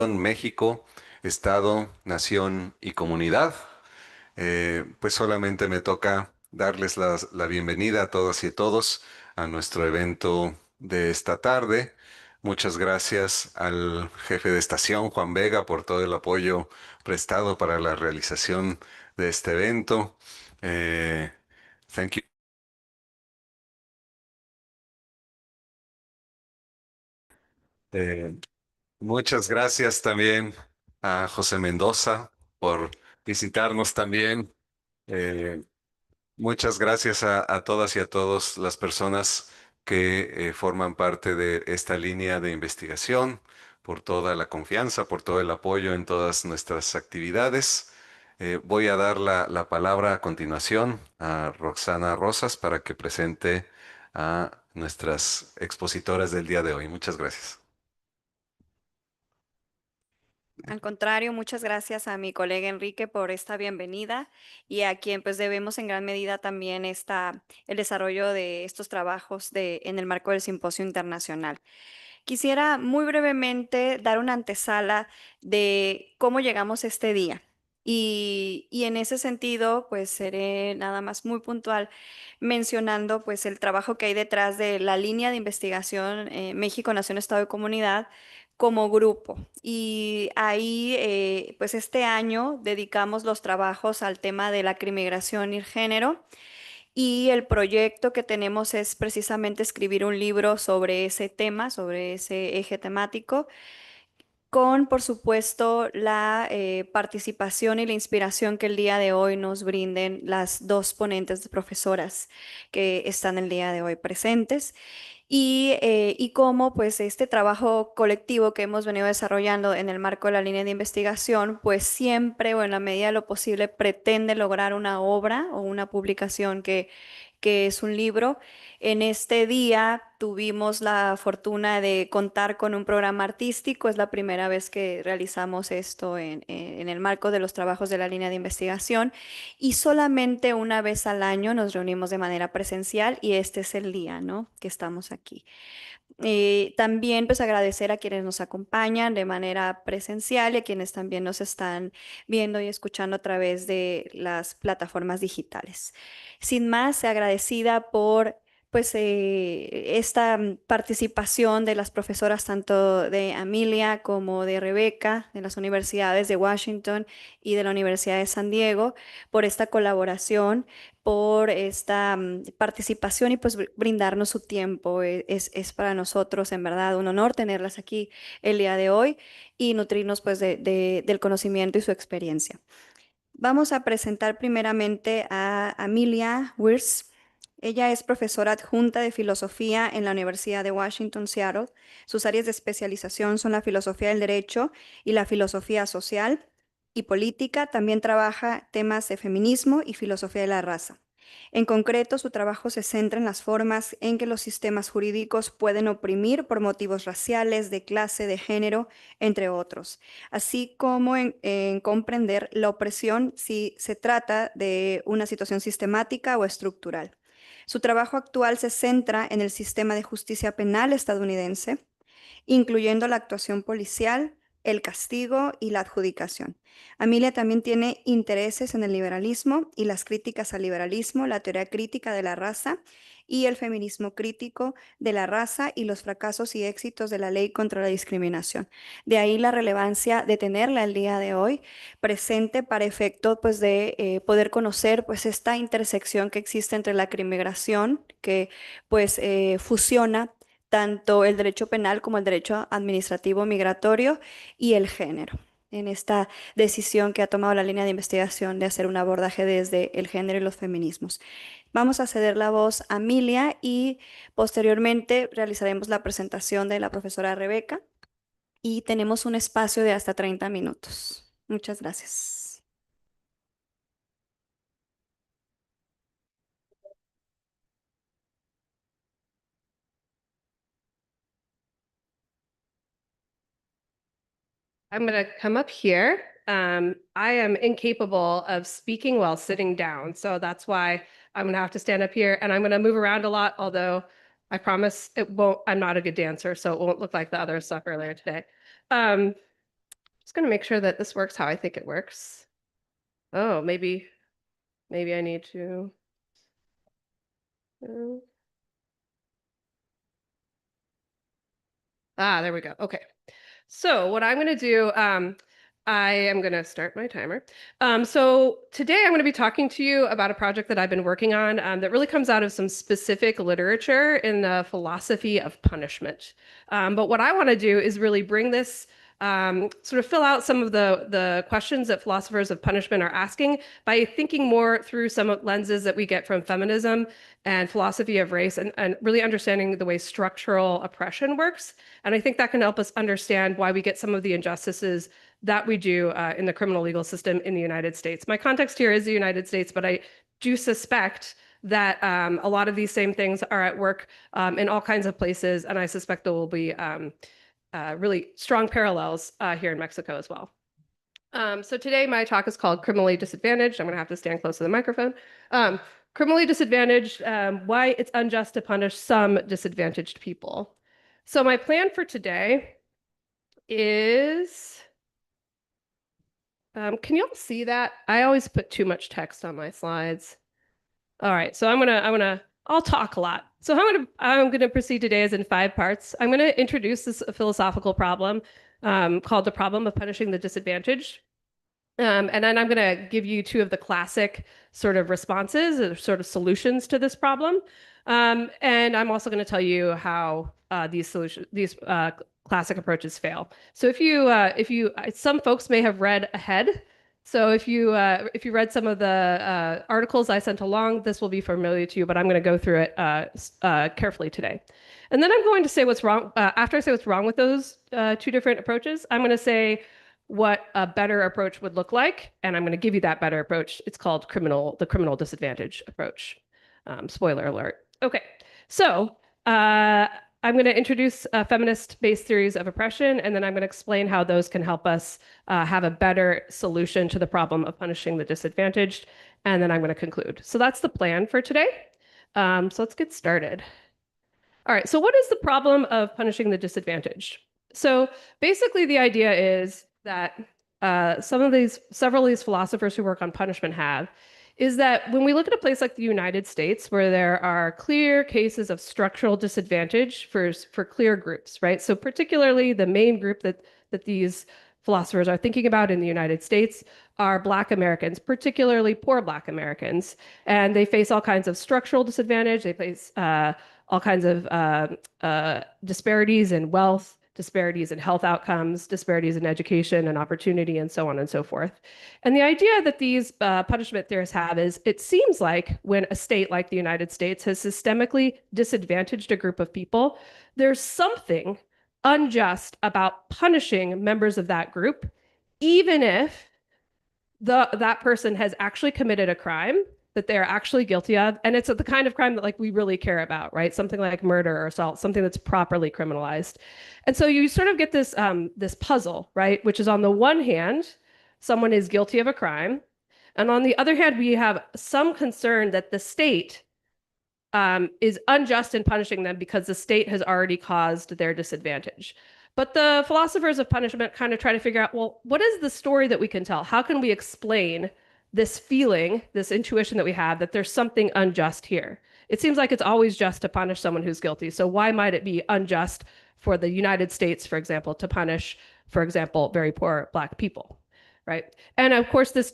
México, Estado, Nación y Comunidad. Pues solamente me toca darles la bienvenida a todas y a todos a nuestro evento de esta tarde. Muchas gracias al jefe de estación, Juan Vega, por todo el apoyo prestado para la realización de este evento. Eh, Thank you. Eh, Muchas gracias también a José Mendoza por visitarnos también. Eh, Muchas gracias a todas y a todos las personas que forman parte de esta línea de investigación, por toda la confianza, por todo el apoyo en todas nuestras actividades. Voy a dar la palabra a continuación a Roxana Rosas para que presente a nuestras expositoras del día de hoy. Muchas gracias. Al contrario, muchas gracias a mi colega Enrique por esta bienvenida y a quien pues debemos en gran medida también el desarrollo de estos trabajos en el marco del Simposio Internacional. Quisiera muy brevemente dar una antesala de cómo llegamos a este día. Y en ese sentido, pues seré nada más muy puntual mencionando pues el trabajo que hay detrás de la línea de investigación México, Nación, Estado y Comunidad como grupo. Y ahí, pues este año dedicamos los trabajos al tema de la crimigración y género. Y el proyecto que tenemos es precisamente escribir un libro sobre ese tema, sobre ese eje temático, con, por supuesto, la participación y la inspiración que el día de hoy nos brinden las dos ponentes profesoras que están el día de hoy presentes y cómo pues este trabajo colectivo que hemos venido desarrollando en el marco de la línea de investigación, pues siempre o en la medida de lo posible pretende lograr una obra o una publicación que es un libro. En este día tuvimos la fortuna de contar con un programa artístico. Es la primera vez que realizamos esto en el marco de los trabajos de la línea de investigación y solamente una vez al año nos reunimos de manera presencial y este es el día, ¿no? Que estamos aquí. También pues agradecer a quienes nos acompañan de manera presencial y a quienes también nos están viendo y escuchando a través de las plataformas digitales. Sin más, agradecida por pues esta participación de las profesoras tanto de Amelia como de Rebeca de las universidades de Washington y de la Universidad de San Diego por esta colaboración, por esta participación y pues brindarnos su tiempo. Es para nosotros en verdad un honor tenerlas aquí el día de hoy y nutrirnos pues del conocimiento y su experiencia. Vamos a presentar primeramente a Amelia Wirts. Ella es profesora adjunta de filosofía en la Universidad de Washington, Seattle. Sus áreas de especialización son la filosofía del derecho y la filosofía social y política. También trabaja temas de feminismo y filosofía de la raza. En concreto, su trabajo se centra en las formas en que los sistemas jurídicos pueden oprimir por motivos raciales, de clase, de género, entre otros, así como en comprender la opresión si se trata de una situación sistemática o estructural. Su trabajo actual se centra en el sistema de justicia penal estadounidense, incluyendo la actuación policial, el castigo y la adjudicación. Amelia también tiene intereses en el liberalismo y las críticas al liberalismo, la teoría crítica de la raza y el feminismo crítico de la raza y los fracasos y éxitos de la ley contra la discriminación. De ahí la relevancia de tenerla el día de hoy presente para efecto pues, de poder conocer pues, esta intersección que existe entre la crimigración, que pues, fusiona tanto el derecho penal como el derecho administrativo migratorio y el género, en esta decisión que ha tomado la línea de investigación de hacer un abordaje desde el género y los feminismos. Vamos a ceder la voz a Amelia y posteriormente realizaremos la presentación de la profesora Rebeca y tenemos un espacio de hasta 30 minutos. Muchas gracias. I'm going to come up here. I am incapable of speaking while sitting down, so that's why I'm going to have to stand up here, and I'm going to move around a lot, although I promise it won't, I'm not a good dancer, so it won't look like the other stuff earlier today. Just going to make sure that this works how I think it works. Oh, maybe I need to. There we go. Okay. So what I'm going to do, I am going to start my timer. So today I'm going to be talking to you about a project that I've been working on that really comes out of some specific literature in the philosophy of punishment. But what I want to do is really bring this sort of fill out some of the questions that philosophers of punishment are asking by thinking more through some lenses that we get from feminism and philosophy of race and really understanding the way structural oppression works. And I think that can help us understand why we get some of the injustices that we do in the criminal legal system in the United States. My context here is the United States, but I do suspect that a lot of these same things are at work in all kinds of places, and I suspect there will be really strong parallels here in Mexico as well. So today my talk is called Criminally Disadvantaged. I'm going to have to stand close to the microphone. Criminally disadvantaged, why it's unjust to punish some disadvantaged people. So my plan for today is, can you all see that? I always put too much text on my slides. All right, so I'll talk a lot. So how I'm gonna proceed today is in 5 parts. I'm gonna introduce this philosophical problem called the problem of punishing the disadvantaged. And then I'm going to give you 2 of the classic sort of responses or sort of solutions to this problem. And I'm also going to tell you how these classic approaches fail. So if you some folks may have read ahead. So if you read some of the articles I sent along, this will be familiar to you, but I'm going to go through it carefully today. And then I'm going to say what's wrong. After I say what's wrong with those 2 different approaches, I'm going to say what a better approach would look like, and I'm going to give you that better approach. It's called the criminal disadvantage approach. Spoiler alert. Okay, so I'm going to introduce feminist-based theories of oppression, and then I'm going to explain how those can help us have a better solution to the problem of punishing the disadvantaged, and then I'm going to conclude. So that's the plan for today. So let's get started. All right, so what is the problem of punishing the disadvantaged? So basically the idea is that several of these philosophers who work on punishment is that when we look at a place like the United States, where there are clear cases of structural disadvantage for clear groups, right? So particularly the main group that these philosophers are thinking about in the United States are Black Americans, particularly poor Black Americans. And they face all kinds of structural disadvantage. They face all kinds of disparities in wealth, disparities in health outcomes, disparities in education and opportunity, and so on and so forth. And the idea that these punishment theorists have is it seems like when a state like the United States has systemically disadvantaged a group of people, there's something unjust about punishing members of that group, even if that person has actually committed a crime that they're actually guilty of. And it's the kind of crime that we really care about, right? Something like murder or assault, something that's properly criminalized. And so you sort of get this, this puzzle, right? Which is on the one hand, someone is guilty of a crime. And on the other hand, we have some concern that the state is unjust in punishing them because the state has already caused their disadvantage. But the philosophers of punishment kind of try to figure out, well, what is the story that we can tell? How can we explain this feeling, this intuition that we have that there's something unjust here? It seems like it's always just to punish someone who's guilty. So why might it be unjust for the United States, for example, to punish, for example, very poor Black people, right? And of course, this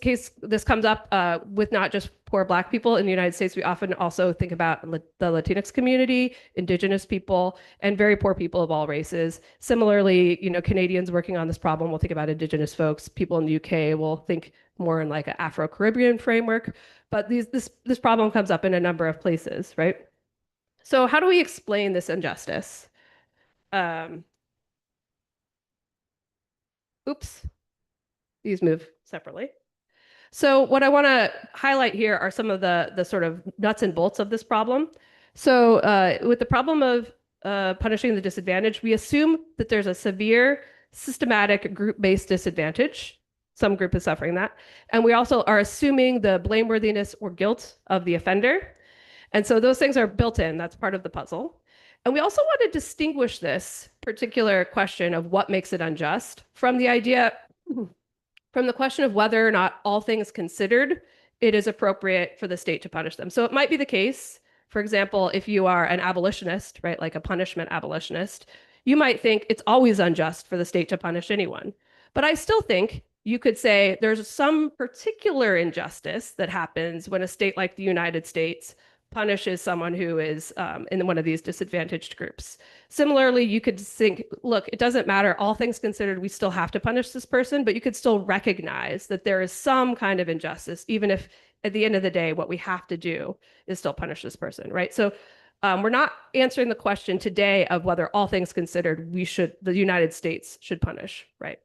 comes up with not just poor Black people in the United States. We often also think about the Latinx community, Indigenous people, and very poor people of all races. Similarly, Canadians working on this problem will think about Indigenous folks. People in the UK will think more in like an Afro-Caribbean framework. But this problem comes up in a number of places, right? So how do we explain this injustice? Oops, these move separately. So what I want to highlight here are some of the sort of nuts and bolts of this problem. So with the problem of punishing the disadvantaged, we assume that there's a severe, systematic, group-based disadvantage. Some group is suffering that. And we also are assuming the blameworthiness or guilt of the offender. And so those things are built in. That's part of the puzzle. And we also want to distinguish this particular question of what makes it unjust from the idea from the question of whether or not, all things considered, it is appropriate for the state to punish them. So it might be the case, for example, if you are an abolitionist, right, like a punishment abolitionist, you might think it's always unjust for the state to punish anyone. But I still think you could say there's some particular injustice that happens when a state like the United States punishes someone who is in one of these disadvantaged groups. Similarly, you could think, look, it doesn't matter, all things considered, we still have to punish this person, but you could still recognize that there is some kind of injustice, even if at the end of the day, what we have to do is still punish this person, right? So we're not answering the question today of whether, all things considered, the United States should punish, right?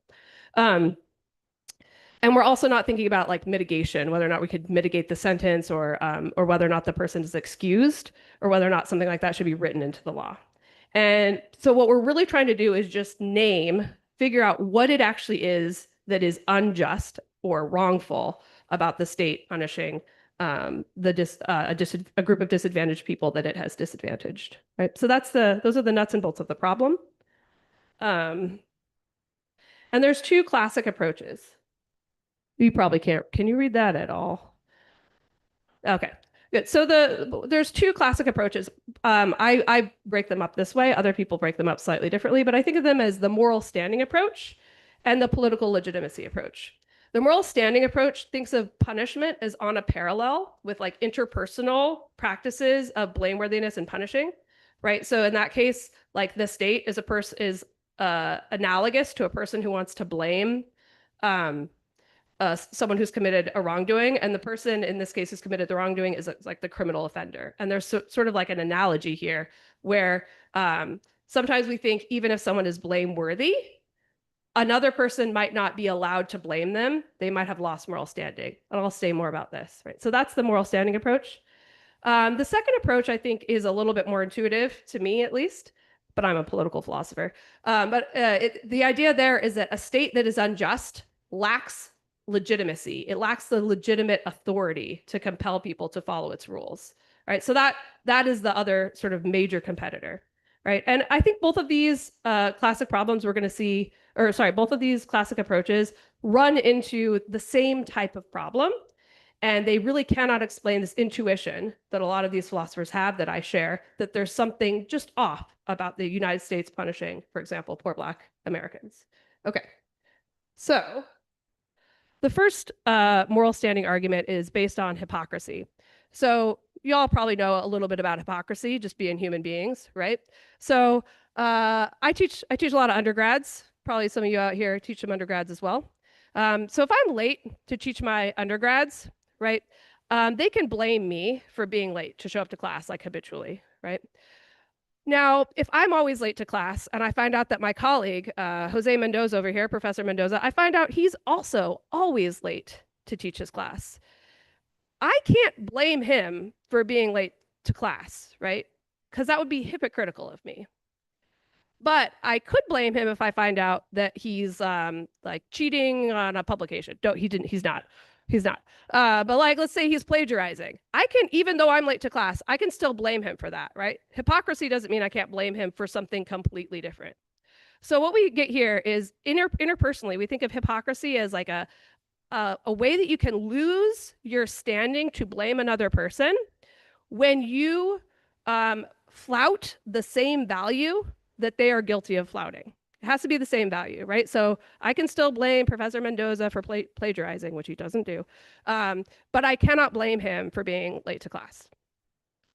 And we're also not thinking about like mitigation, whether or not we could mitigate the sentence, or whether or not the person is excused, or whether or not something like that should be written into the law. And so what we're really trying to do is just figure out what it actually is that is unjust or wrongful about the state punishing a group of disadvantaged people that it has disadvantaged, right? So those are the nuts and bolts of the problem. And there's two classic approaches. You probably can't. Can you read that at all? Okay, good. So there's two classic approaches. I break them up this way. Other people break them up slightly differently, but I think of them as the moral standing approach and the political legitimacy approach. The moral standing approach thinks of punishment as on a parallel with like interpersonal practices of blameworthiness and punishing, right? So in that case, like the state is analogous to a person who wants to blame someone who's committed a wrongdoing, and the person in this case who's committed the wrongdoing is like the criminal offender. And there's sort of like an analogy here where sometimes we think even if someone is blameworthy, another person might not be allowed to blame them. They might have lost moral standing. And I'll say more about this, right? So that's the moral standing approach. The second approach, I think, is a little bit more intuitive to me, at least, but I'm a political philosopher. The idea there is that a state that is unjust lacks legitimacy. It lacks the legitimate authority to compel people to follow its rules, right? So that is the other sort of major competitor, right? And I think both of these classic problems we're going to see, both of these classic approaches run into the same type of problem, and they really cannot explain this intuition that a lot of these philosophers have that I share, that there's something just off about the United States punishing, for example, poor Black Americans. Okay, so the first moral standing argument is based on hypocrisy. So you all probably know a little bit about hypocrisy, just being human beings, right? So I teach a lot of undergrads. Probably some of you out here teach some undergrads as well. So if I'm late to teach my undergrads, right, they can blame me for being late to show up to class, like habitually, right? Now, if I'm always late to class and I find out that my colleague, Jose Mendoza over here, Professor Mendoza, I find out he's also always late to teach his class. I can't blame him for being late to class, right? Because that would be hypocritical of me. But I could blame him if I find out that he's like cheating on a publication. No, he's not. But like, let's say he's plagiarizing. I can, even though I'm late to class, I can still blame him for that, right? Hypocrisy doesn't mean I can't blame him for something completely different. So what we get here is interpersonally, we think of hypocrisy as like a way that you can lose your standing to blame another person when you flout the same value that they are guilty of flouting. It has to be the same value, right? So I can still blame Professor Mendoza for plagiarizing, which he doesn't do, but I cannot blame him for being late to class.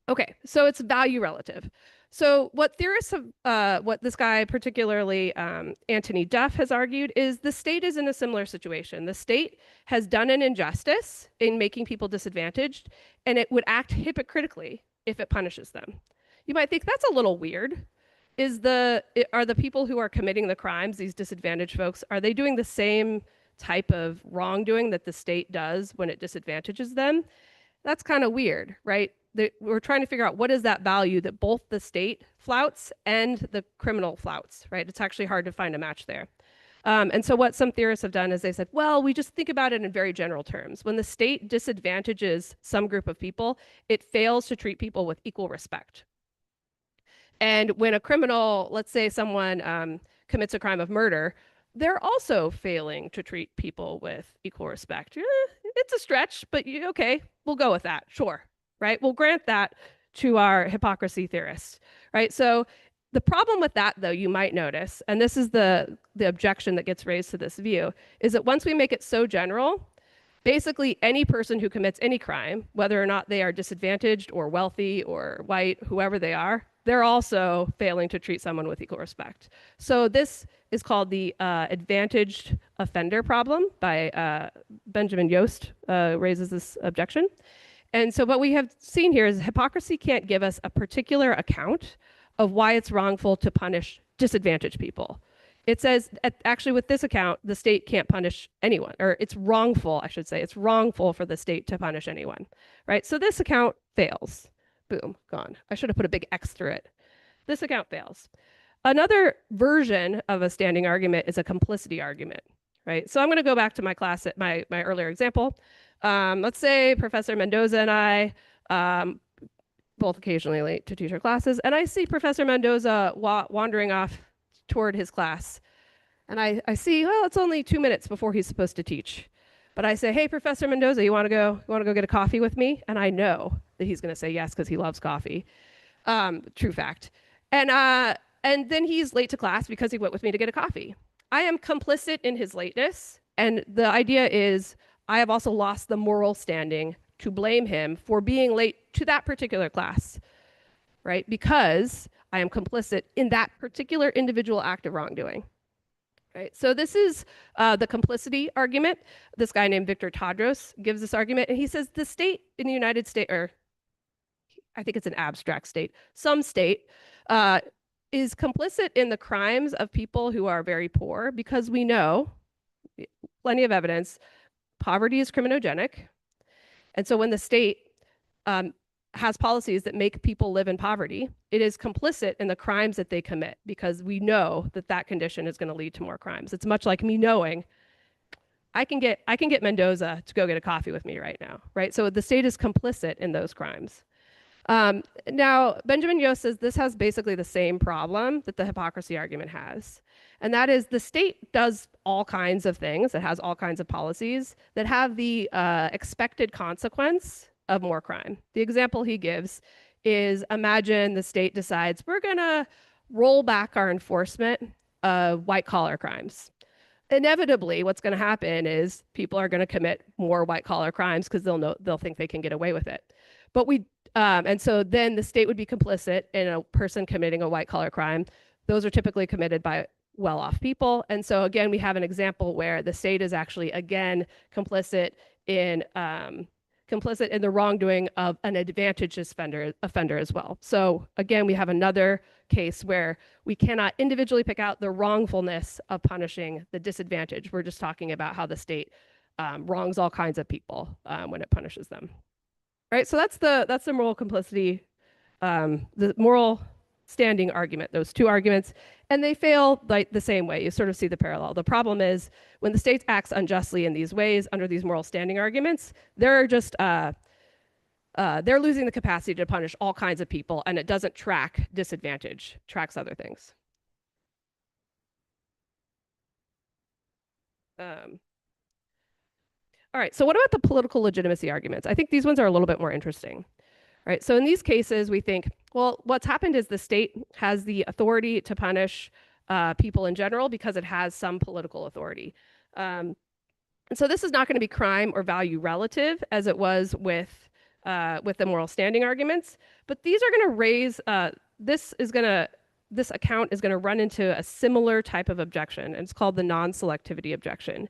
Okay, so it's value relative. So what theorists have, what this guy, particularly Anthony Duff, has argued is the state is in a similar situation. The state has done an injustice in making people disadvantaged, and it would act hypocritically if it punishes them. You might think that's a little weird. Are the people who are committing the crimes, these disadvantaged folks, are they doing the same type of wrongdoing that the state does when it disadvantages them? That's kind of weird, right? We're trying to figure out what is that value that both the state flouts and the criminal flouts, right? It's actually hard to find a match there. And so what some theorists have done is they said, well, we just think about it in very general terms. When the state disadvantages some group of people, it fails to treat people with equal respect. And when a criminal, let's say someone commits a crime of murder, they're also failing to treat people with equal respect. It's a stretch, but okay, we'll go with that. Sure, right? We'll grant that to our hypocrisy theorists, right? So the problem with that, though, you might notice, and this is the objection that gets raised to this view, is that once we make it so general, basically any person who commits any crime, whether or not they are disadvantaged or wealthy or white, whoever they are, they're also failing to treat someone with equal respect. So this is called the advantaged offender problem by Benjamin Yost raises this objection. And so what we have seen here is hypocrisy can't give us a particular account of why it's wrongful to punish disadvantaged people. It says, actually, with this account, the state can't punish anyone, or it's wrongful, I should say. It's wrongful for the state to punish anyone, right? So this account fails. Boom, gone. I should have put a big X through it. This account fails. Another version of a standing argument is a complicity argument, right? So I'm going to go back to my class at my earlier example. Let's say Professor Mendoza and I both occasionally late to teach our classes, and I see Professor Mendoza wandering off toward his class. And I see, well, it's only 2 minutes before he's supposed to teach. But I say, hey, Professor Mendoza, you want to go get a coffee with me? And I know that he's going to say yes because he loves coffee. True fact. And then he's late to class because he went with me to get a coffee. I am complicit in his lateness. And the idea is I have also lost the moral standing to blame him for being late to that particular class, right? Because I am complicit in that particular individual act of wrongdoing. Right? So this is the complicity argument. This guy named Victor Tadros gives this argument, and he says the state in the United States, or I think it's an abstract state, some state is complicit in the crimes of people who are very poor because we know, plenty of evidence, poverty is criminogenic. And so when the state has policies that make people live in poverty, it is complicit in the crimes that they commit because we know that that condition is going to lead to more crimes. It's much like me knowing I can get Mendoza to go get a coffee with me right now, right? So the state is complicit in those crimes. Now, Benjamin Yost says this has basically the same problem that the hypocrisy argument has. And that is the state does all kinds of things. It has all kinds of policies that have the expected consequence of more crime. The example he gives is imagine the state decides we're going to roll back our enforcement of white collar crimes. Inevitably, what's going to happen is people are going to commit more white collar crimes because they'll think they can get away with it. But and so then the state would be complicit in a person committing a white collar crime. Those are typically committed by well-off people. And so again, we have an example where the state is actually, again, complicit in the wrongdoing of an advantaged offender as well. So again, we have another case where we cannot individually pick out the wrongfulness of punishing the disadvantage. We're just talking about how the state wrongs all kinds of people when it punishes them. Right, so that's the moral complicity, the moral standing argument, those two arguments, and they fail like the same way. You sort of see the parallel. The problem is when the state acts unjustly in these ways under these moral standing arguments, they're just they're losing the capacity to punish all kinds of people, and it doesn't track disadvantage, tracks other things. All right, so what about the political legitimacy arguments? I think these ones are a little bit more interesting. All right, so in these cases, we think, well, what's happened is the state has the authority to punish people in general because it has some political authority. And so this is not going to be crime or value relative as it was with the moral standing arguments, but these are going to raise, this account is going to run into a similar type of objection, and it's called the non-selectivity objection.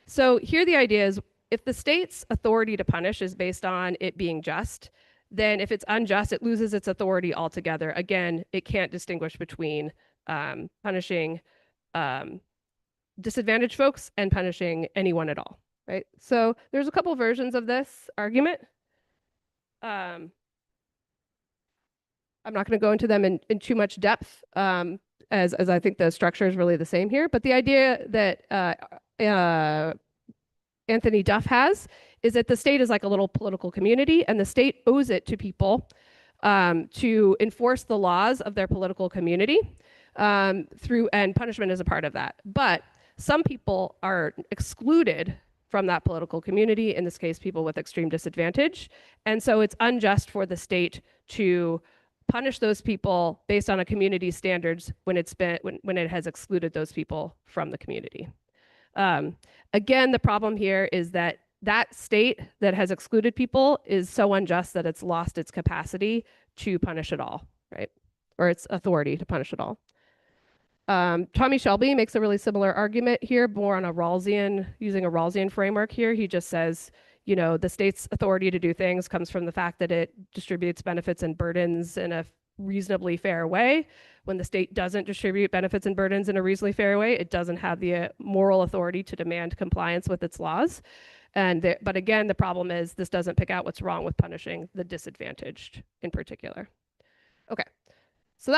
So here the idea is, if the state's authority to punish is based on it being just, then if it's unjust, it loses its authority altogether. Again, it can't distinguish between punishing disadvantaged folks and punishing anyone at all, right? So there's a couple versions of this argument. I'm not going to go into them in too much depth, as I think the structure is really the same here. But the idea that Anthony Duff has is that the state is like a little political community, and the state owes it to people to enforce the laws of their political community and punishment is a part of that. But some people are excluded from that political community, in this case, people with extreme disadvantage. And so it's unjust for the state to punish those people based on a community standards when when it has excluded those people from the community. Again, the problem here is that that state that has excluded people is so unjust that it's lost its capacity to punish at all, right? Or its authority to punish at all. Tommy Shelby makes a really similar argument here, more on a Rawlsian, using a Rawlsian framework here. He just says, you know, the state's authority to do things comes from the fact that it distributes benefits and burdens in a reasonably fair way. When the state doesn't distribute benefits and burdens in a reasonably fair way, it doesn't have the moral authority to demand compliance with its laws. But again, the problem is this doesn't pick out what's wrong with punishing the disadvantaged in particular. Okay, so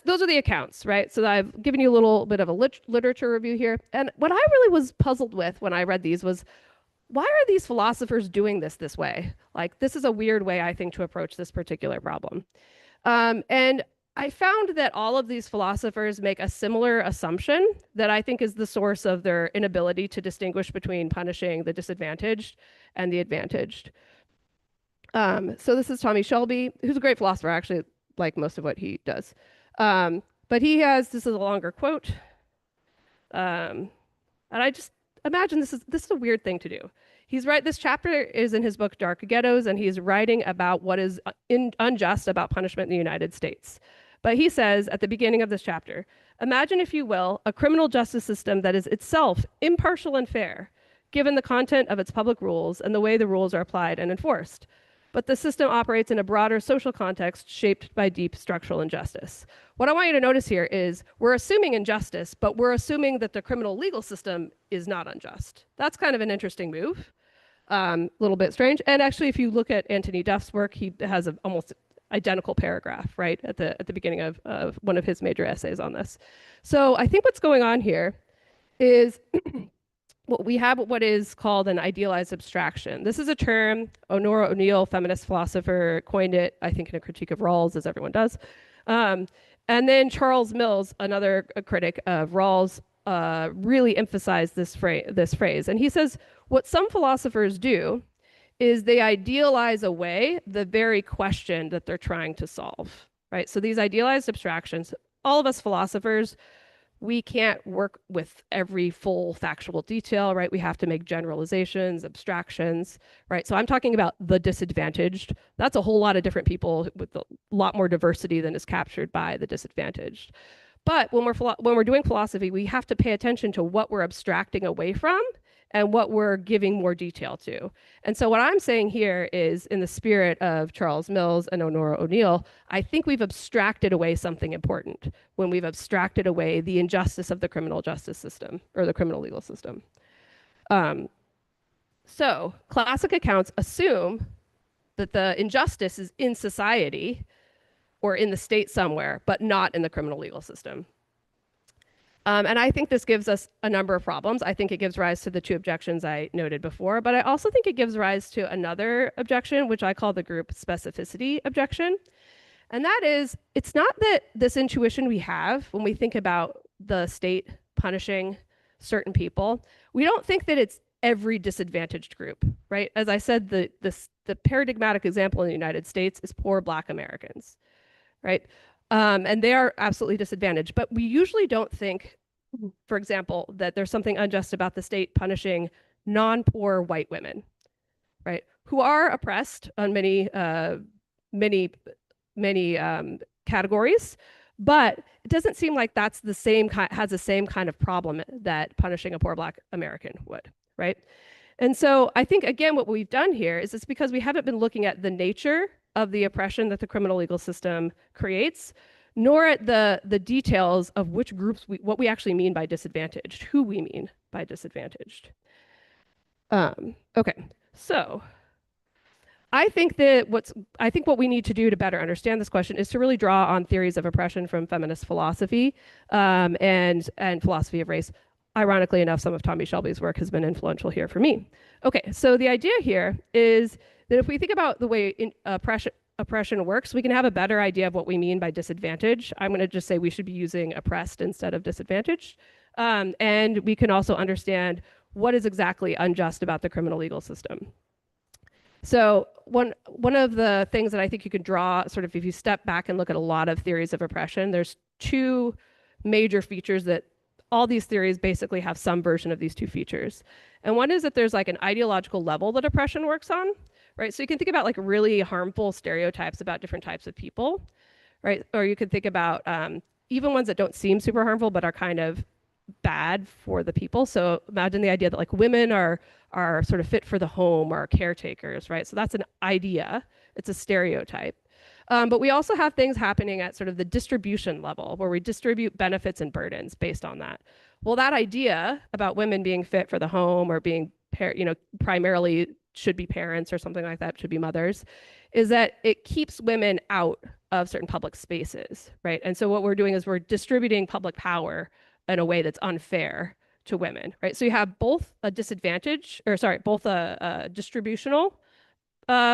those are the accounts, right? So I've given you a little bit of a literature review here. And what I really was puzzled with when I read these was, why are these philosophers doing this way? Like, this is a weird way, I think, to approach this particular problem. And I found that all of these philosophers make a similar assumption that I think is the source of their inability to distinguish between punishing the disadvantaged and the advantaged. So this is Tommy Shelby, who's a great philosopher. I actually like most of what he does. But he has, this is a longer quote. And I just imagine this is a weird thing to do. This chapter is in his book, Dark Ghettos, and he's writing about what is unjust about punishment in the United States. But he says at the beginning of this chapter, imagine, if you will, a criminal justice system that is itself impartial and fair, given the content of its public rules and the way the rules are applied and enforced. But the system operates in a broader social context shaped by deep structural injustice. What I want you to notice here is we're assuming injustice, but we're assuming that the criminal legal system is not unjust. That's kind of an interesting move, a little bit strange. And actually, if you look at Anthony Duff's work, he has an almost identical paragraph, right, at the beginning of one of his major essays on this. So I think what's going on here is we have what is called an idealized abstraction. This is a term, Honora O'Neill, feminist philosopher, coined it, I think, in a critique of Rawls, as everyone does. And then Charles Mills, another critic of Rawls, really emphasized this phrase. And he says, what some philosophers do is they idealize away the very question that they're trying to solve, right? So these idealized abstractions, all of us philosophers, we can't work with every full factual detail, right? We have to make generalizations, abstractions, right? So I'm talking about the disadvantaged. That's a whole lot of different people with a lot more diversity than is captured by the disadvantaged. But when we're doing philosophy, we have to pay attention to what we're abstracting away from and what we're giving more detail to. And so what I'm saying here is, in the spirit of Charles Mills and Honora O'Neill, I think we've abstracted away something important when we've abstracted away the injustice of the criminal justice system or the criminal legal system. So classic accounts assume that the injustice is in society or in the state somewhere, but not in the criminal legal system. And I think this gives us a number of problems. I think it gives rise to the two objections I noted before, but I also think it gives rise to another objection, which I call the group specificity objection. And that is, it's not that this intuition we have when we think about the state punishing certain people, we don't think that it's every disadvantaged group, right? As I said, the paradigmatic example in the United States is poor Black Americans, right? And they are absolutely disadvantaged. But we usually don't think, for example, that there's something unjust about the state punishing non-poor white women, right? Who are oppressed on many categories, but it doesn't seem like that's has the same kind of problem that punishing a poor Black American would, right? And so I think, again, what we've done here is it's because we haven't been looking at the nature of the oppression that the criminal legal system creates, nor at the details of which groups what we actually mean by disadvantaged, who we mean by disadvantaged. Okay, so I think what we need to do to better understand this question is to really draw on theories of oppression from feminist philosophy and philosophy of race. Ironically enough, some of Tommy Shelby's work has been influential here for me. Okay, so the idea here is that if we think about the way oppression works, we can have a better idea of what we mean by disadvantage. I'm going to just say we should be using oppressed instead of disadvantaged. And we can also understand what is exactly unjust about the criminal legal system. So one of the things that I think you can draw, sort of if you step back and look at a lot of theories of oppression, there's two major features that all these theories basically have some version of these two features. And one is that there's like an ideological level that oppression works on, right? So you can think about like really harmful stereotypes about different types of people, right? Or you could think about even ones that don't seem super harmful but are kind of bad for the people. So imagine the idea that like women are sort of fit for the home or caretakers, right? So that's an idea. It's a stereotype. But we also have things happening at sort of the distribution level where we distribute benefits and burdens based on that. Well, that idea about women being fit for the home or being, primarily should be parents or something like that, should be mothers, is that it keeps women out of certain public spaces, right? And so what we're doing is we're distributing public power in a way that's unfair to women, right? So you have both a both a distributional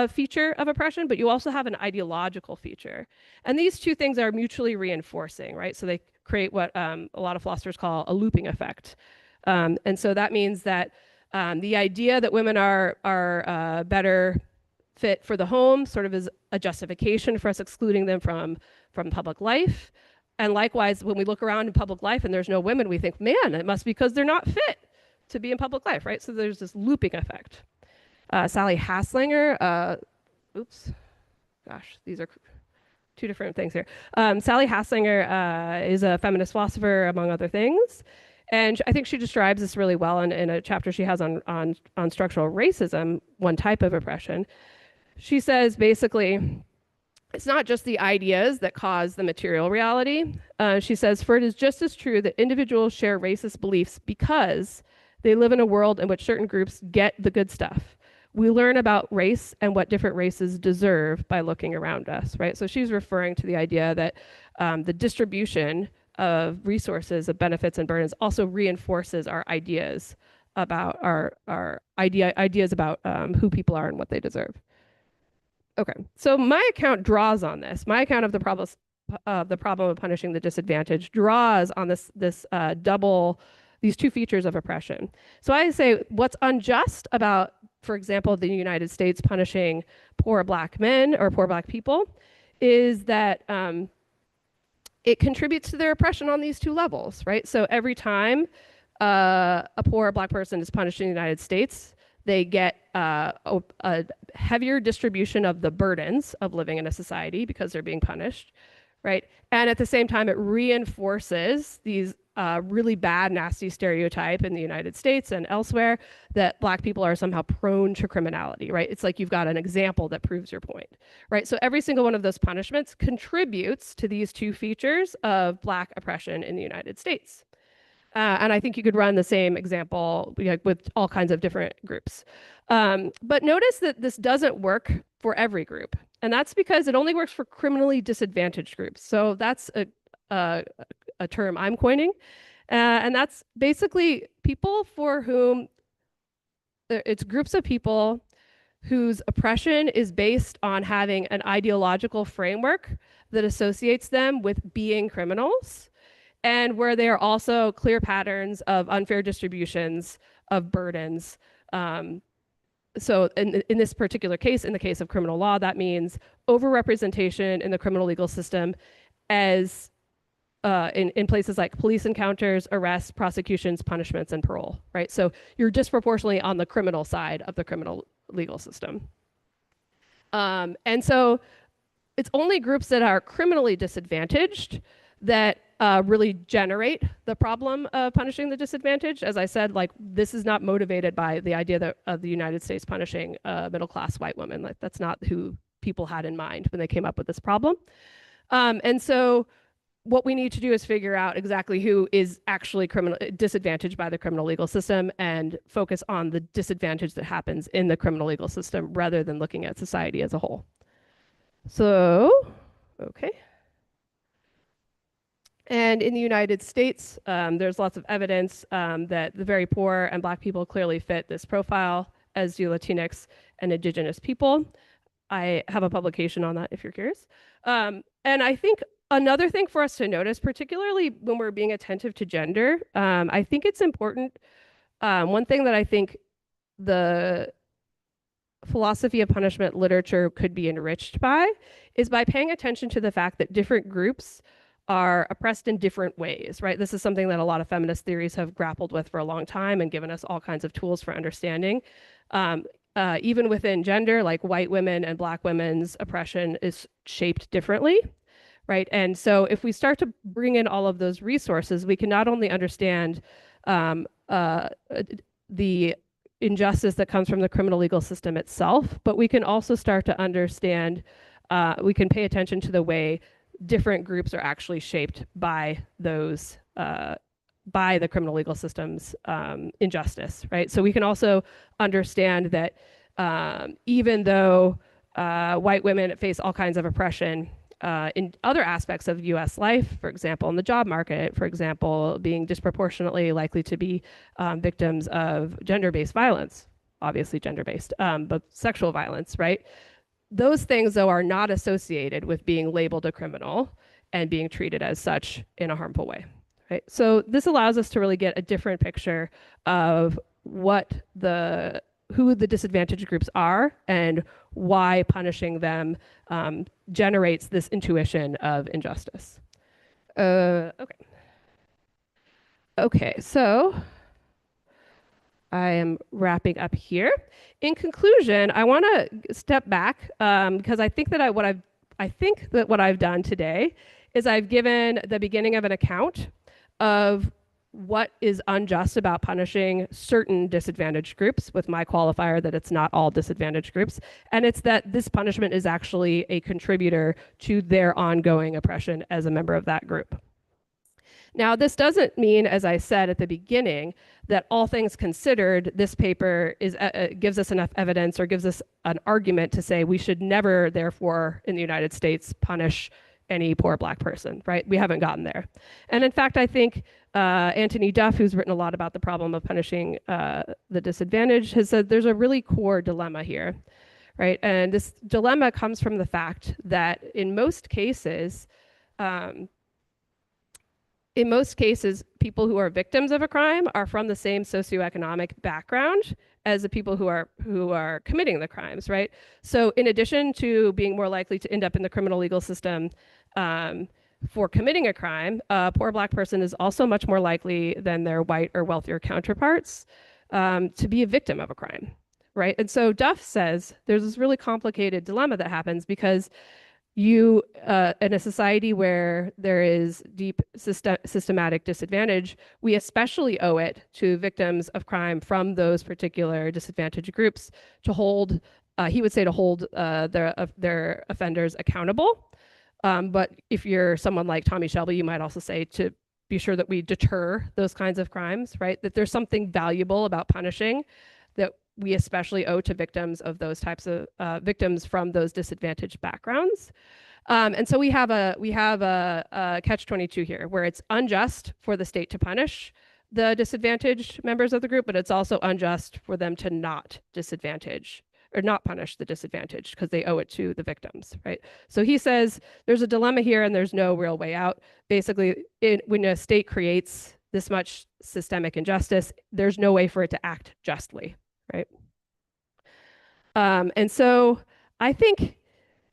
feature of oppression, but you also have an ideological feature. And these two things are mutually reinforcing, right? So they create what a lot of philosophers call a looping effect. And so that means that the idea that women are better fit for the home sort of is a justification for us excluding them from public life. And likewise, when we look around in public life and there's no women, we think, man, it must be because they're not fit to be in public life, right? So there's this looping effect. Sally Haslinger, these are two different things here. Sally Haslinger is a feminist philosopher, among other things. And I think she describes this really well in a chapter she has on structural racism, one type of oppression. She says, basically, it's not just the ideas that cause the material reality. She says, for it is just as true that individuals share racist beliefs because they live in a world in which certain groups get the good stuff. We learn about race and what different races deserve by looking around us, right? So she's referring to the idea that the distribution of resources, of benefits and burdens also reinforces our ideas about ideas about who people are and what they deserve. Okay, so my account draws on this. My account of the problem of punishing the disadvantaged draws on these two features of oppression. So I say what's unjust about, for example, the United States punishing poor Black men or poor Black people is that it contributes to their oppression on these two levels, right? So every time a poor Black person is punished in the United States, they get a heavier distribution of the burdens of living in a society because they're being punished, right? And at the same time, it reinforces these really bad, nasty stereotype in the United States and elsewhere that Black people are somehow prone to criminality, right? It's like you've got an example that proves your point, right? So every single one of those punishments contributes to these two features of Black oppression in the United States. And I think you could run the same example with all kinds of different groups. But notice that this doesn't work for every group. And that's because it only works for criminally disadvantaged groups. So that's a term I'm coining. And that's basically people for whom it's groups of people whose oppression is based on having an ideological framework that associates them with being criminals, and where there are also clear patterns of unfair distributions of burdens. So in this particular case, in the case of criminal law, that means overrepresentation in the criminal legal system as in places like police encounters, arrests, prosecutions, punishments, and parole, right? So you're disproportionately on the criminal side of the criminal legal system. And so it's only groups that are criminally disadvantaged that really generate the problem of punishing the disadvantaged. As I said, like this is not motivated by the idea that of the United States punishing middle-class white women. Like that's not who people had in mind when they came up with this problem. And so what we need to do is figure out exactly who is actually disadvantaged by the criminal legal system and focus on the disadvantage that happens in the criminal legal system rather than looking at society as a whole. So, okay. And in the United States, there's lots of evidence that the very poor and Black people clearly fit this profile, as do Latinx and Indigenous people. I have a publication on that if you're curious. And I think Another thing for us to notice, particularly when we're being attentive to gender, I think it's important. One thing that I think the philosophy of punishment literature could be enriched by is by paying attention to the fact that different groups are oppressed in different ways, right? This is something that a lot of feminist theories have grappled with for a long time and given us all kinds of tools for understanding. Even within gender, like white women and Black women's oppression is shaped differently, right? And so if we start to bring in all of those resources, we can not only understand the injustice that comes from the criminal legal system itself, but we can also start to understand, we can pay attention to the way different groups are actually shaped by those, by the criminal legal system's injustice, right? So we can also understand that even though white women face all kinds of oppression in other aspects of US life, for example, in the job market, for example, being disproportionately likely to be victims of gender-based violence, obviously gender-based, but sexual violence, right? Those things, though, are not associated with being labeled a criminal and being treated as such in a harmful way, right? So this allows us to really get a different picture of who the disadvantaged groups are and why punishing them generates this intuition of injustice. Okay, so I am wrapping up here. In conclusion, I want to step back because I think that what I've done today is I've given the beginning of an account of what is unjust about punishing certain disadvantaged groups, with my qualifier that it's not all disadvantaged groups, and it's that this punishment is actually a contributor to their ongoing oppression as a member of that group. Now, this doesn't mean, as I said at the beginning, that all things considered, this paper gives us enough evidence or gives us an argument to say we should never, therefore, in the United States, punish any poor Black person, right? We haven't gotten there. And in fact, I think Anthony Duff, who's written a lot about the problem of punishing the disadvantaged, has said there's a really core dilemma here, right? And this dilemma comes from the fact that in most cases, people who are victims of a crime are from the same socioeconomic background as the people who are committing the crimes, right? So in addition to being more likely to end up in the criminal legal system for committing a crime, a poor Black person is also much more likely than their white or wealthier counterparts to be a victim of a crime, right? And so Duff says there's this really complicated dilemma that happens because in a society where there is deep systematic disadvantage, we especially owe it to victims of crime from those particular disadvantaged groups to hold, he would say, to hold their offenders accountable. But if you're someone like Tommy Shelby, you might also say to be sure that we deter those kinds of crimes, right? That there's something valuable about punishing that we especially owe to victims of those types of victims from those disadvantaged backgrounds. And so we have a catch-22 here, where it's unjust for the state to punish the disadvantaged members of the group, but it's also unjust for them to not disadvantage or not punish the disadvantaged because they owe it to the victims, right? So he says there's a dilemma here and there's no real way out. Basically, when a state creates this much systemic injustice, there's no way for it to act justly, right? And so I think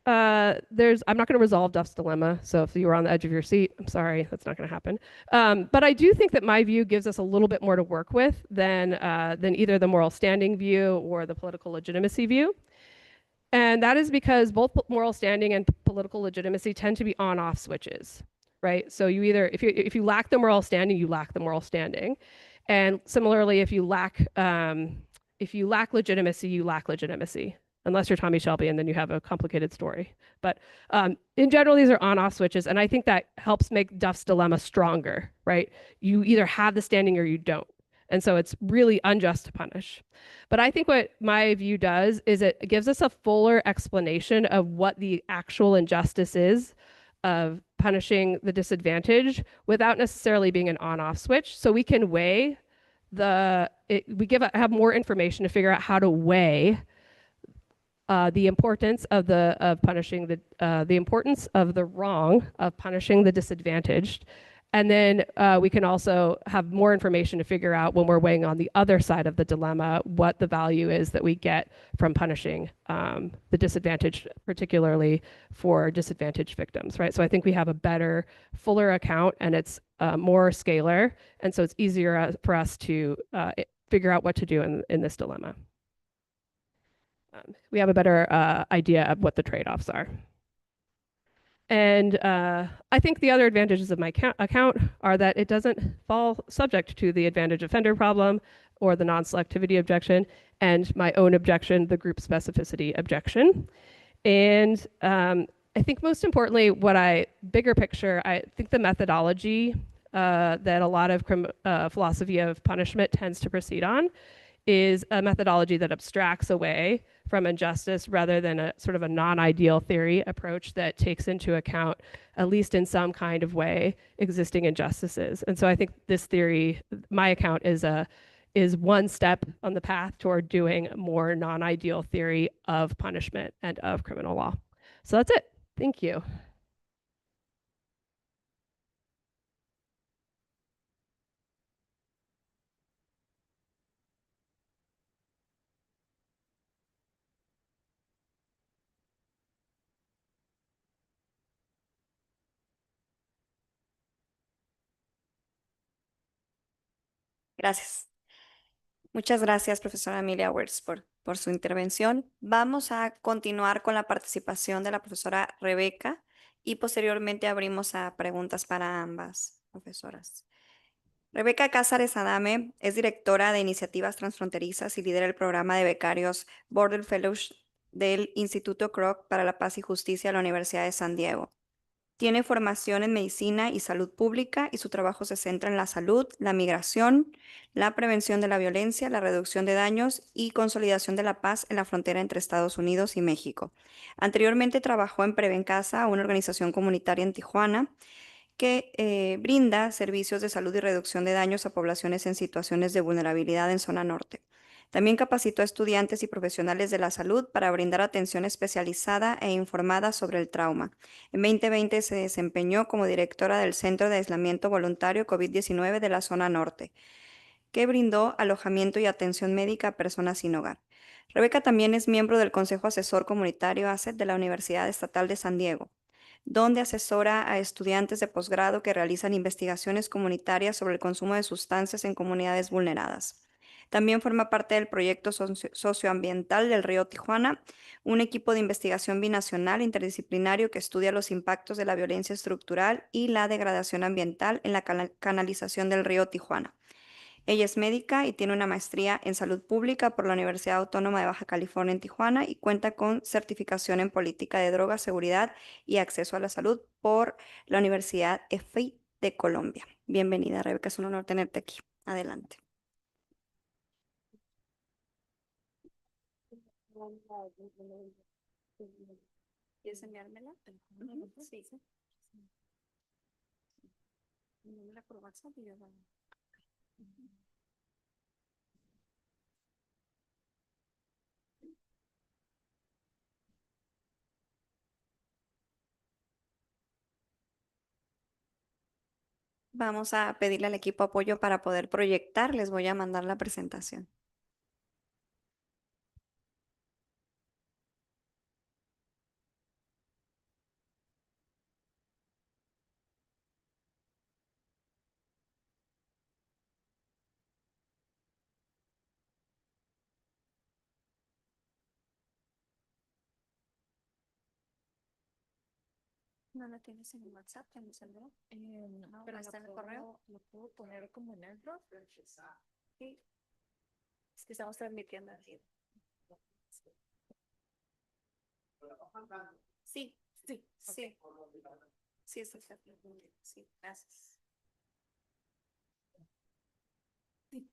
I'm not going to resolve Duff's dilemma. So if you were on the edge of your seat, I'm sorry, that's not going to happen. But I do think that my view gives us a little bit more to work with than either the moral standing view or the political legitimacy view. And that is because both moral standing and political legitimacy tend to be on-off switches, right? So you either, if you lack the moral standing, you lack the moral standing. And similarly, if you lack legitimacy, you lack legitimacy, unless you're Tommy Shelby, and then you have a complicated story. But in general, these are on-off switches, and I think that helps make Duff's dilemma stronger, right? You either have the standing or you don't. And so it's really unjust to punish. But I think what my view does is it gives us a fuller explanation of what the actual injustice is of punishing the disadvantaged without necessarily being an on-off switch. So we can weigh have more information to figure out how to weigh the importance of punishing the importance of the wrong of punishing the disadvantaged. And then we can also have more information to figure out when we're weighing on the other side of the dilemma what the value is that we get from punishing the disadvantaged, particularly for disadvantaged victims, right? So I think we have a better, fuller account, and it's more scalar, and so it's easier for us to figure out what to do in this dilemma. We have a better idea of what the trade-offs are. And I think the other advantages of my account are that it doesn't fall subject to the advantage offender problem or the non-selectivity objection, and my own objection, the group specificity objection. And I think most importantly, bigger picture, I think the methodology that a lot of philosophy of punishment tends to proceed on is a methodology that abstracts away from injustice rather than a sort of a non-ideal theory approach that takes into account, at least in some kind of way, existing injustices. And so I think this theory, my account, is one step on the path toward doing more non-ideal theory of punishment and of criminal law. So that's it. Thank you. Gracias. Muchas gracias, profesora Amelia Wirts, por su intervención. Vamos a continuar con la participación de la profesora Rebeca y posteriormente abrimos a preguntas para ambas profesoras. Rebeca Cazares Adame es directora de iniciativas transfronterizas y lidera el programa de becarios Border Fellows del Instituto Kroc para la Paz y Justicia de la Universidad de San Diego. Tiene formación en medicina y salud pública y su trabajo se centra en la salud, la migración, la prevención de la violencia, la reducción de daños y consolidación de la paz en la frontera entre Estados Unidos y México. Anteriormente trabajó en Prevencasa, una organización comunitaria en Tijuana, que brinda servicios de salud y reducción de daños a poblaciones en situaciones de vulnerabilidad en zona norte. También capacitó a estudiantes y profesionales de la salud para brindar atención especializada e informada sobre el trauma. En 2020 se desempeñó como directora del Centro de Aislamiento Voluntario COVID-19 de la zona norte, que brindó alojamiento y atención médica a personas sin hogar. Rebeca también es miembro del Consejo Asesor Comunitario ACET de la Universidad Estatal de San Diego, donde asesora a estudiantes de posgrado que realizan investigaciones comunitarias sobre el consumo de sustancias en comunidades vulneradas. También forma parte del proyecto socioambiental del río Tijuana, un equipo de investigación binacional interdisciplinario que estudia los impactos de la violencia estructural y la degradación ambiental en la canalización del río Tijuana. Ella es médica y tiene una maestría en salud pública por la Universidad Autónoma de Baja California en Tijuana y cuenta con certificación en política de drogas, seguridad y acceso a la salud por la Universidad EFI de Colombia. Bienvenida, Rebeca, es un honor tenerte aquí. Adelante. ¿Quieres enviármela? Sí. Envíamela por WhatsApp y yo la... Vamos a pedirle al equipo apoyo para poder proyectar. Les voy a mandar la presentación. ¿No la tienes en WhatsApp? ¿En el celular? No, pero está en el correo. ¿Lo puedo poner como en el drop? Sí. Es que estamos transmitiendo así. Sí, sí, sí. Sí, sí, sí, gracias. Sí.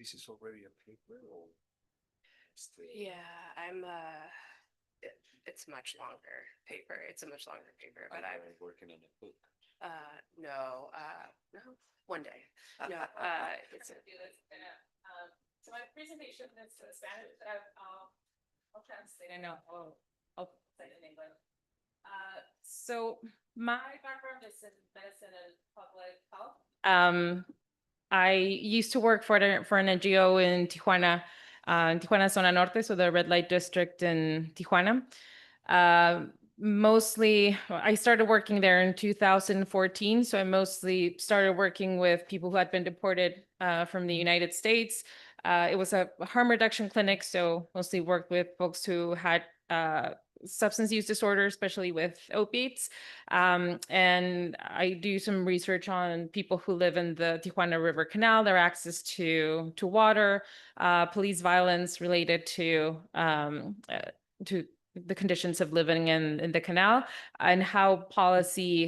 This is already a paper or? Yeah, it's much longer paper. It's a much longer paper, but I'm working on a book. no, one day. No, it's a, So my presentation is Spanish, but I'll translate. I know I'll say it in English. So my background is in medicine and public health. I used to work for an NGO in Tijuana, Tijuana Zona Norte, so the red light district in Tijuana. Mostly, I started working there in 2014, so I mostly started working with people who had been deported from the United States. It was a harm reduction clinic, so mostly worked with folks who had substance use disorders, especially with opiates. And I do some research on people who live in the Tijuana River Canal, their access to water, police violence related to the conditions of living in the canal, and how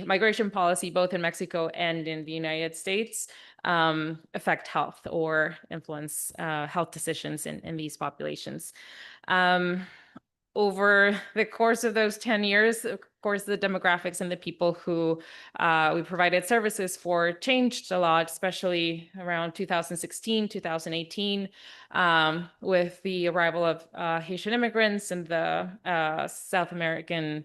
migration policy, both in Mexico and in the United States, affect health or influence health decisions in these populations. Over the course of those 10 years, of course, the demographics and the people who we provided services for changed a lot, especially around 2016, 2018, with the arrival of Haitian immigrants and the South American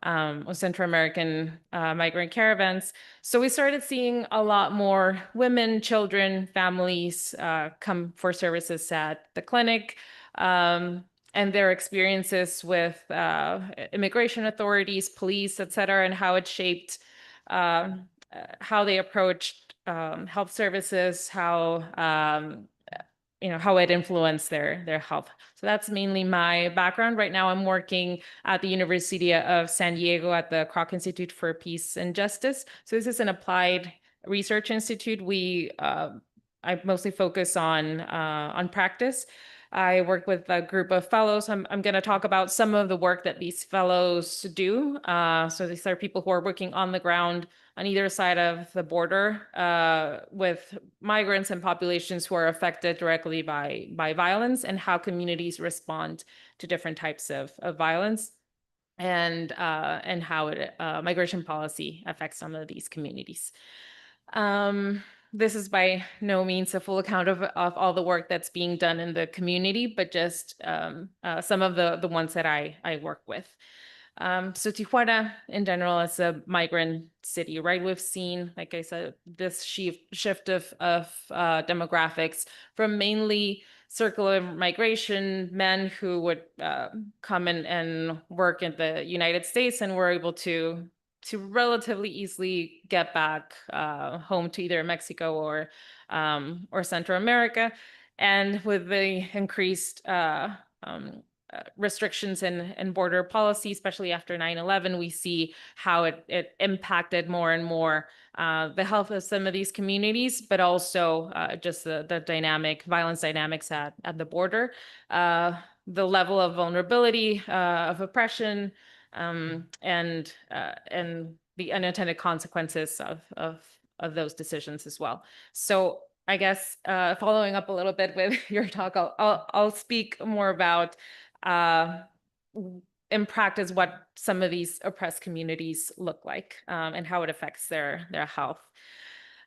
or Central American migrant caravans. So we started seeing a lot more women, children, families come for services at the clinic. And their experiences with immigration authorities, police, et cetera, and how it shaped how they approached health services, how it influenced their health. So that's mainly my background. Right now, I'm working at the University of San Diego at the Kroc Institute for Peace and Justice. So this is an applied research institute. I mostly focus on practice. I work with a group of fellows. I'm going to talk about some of the work that these fellows do. So these are people who are working on the ground on either side of the border with migrants and populations who are affected directly by violence, and how communities respond to different types of violence, and how migration policy affects some of these communities. This is by no means a full account of all the work that's being done in the community, but just some of the ones that I work with. So Tijuana in general is a migrant city, right? We've seen, like I said, this shift of demographics from mainly circular migration, men who would come and work in the United States and were able to relatively easily get back home to either Mexico or Central America. And with the increased restrictions and border policy, especially after 9/11, we see how it impacted more and more the health of some of these communities, but also just the violence dynamics at the border, the level of vulnerability, of oppression, and the unintended consequences of those decisions as well. So I guess following up a little bit with your talk, I'll speak more about in practice what some of these oppressed communities look like, and how it affects their health.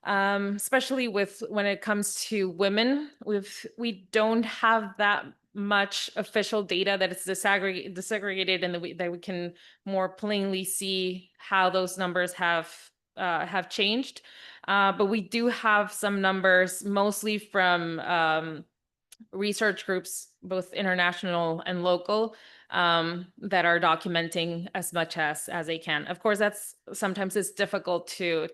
Especially when it comes to women, we don't have that much official data that is disaggregated in the way that we can more plainly see how those numbers have changed. But we do have some numbers, mostly from research groups, both international and local, that are documenting as much as they can. Of course, sometimes it's difficult to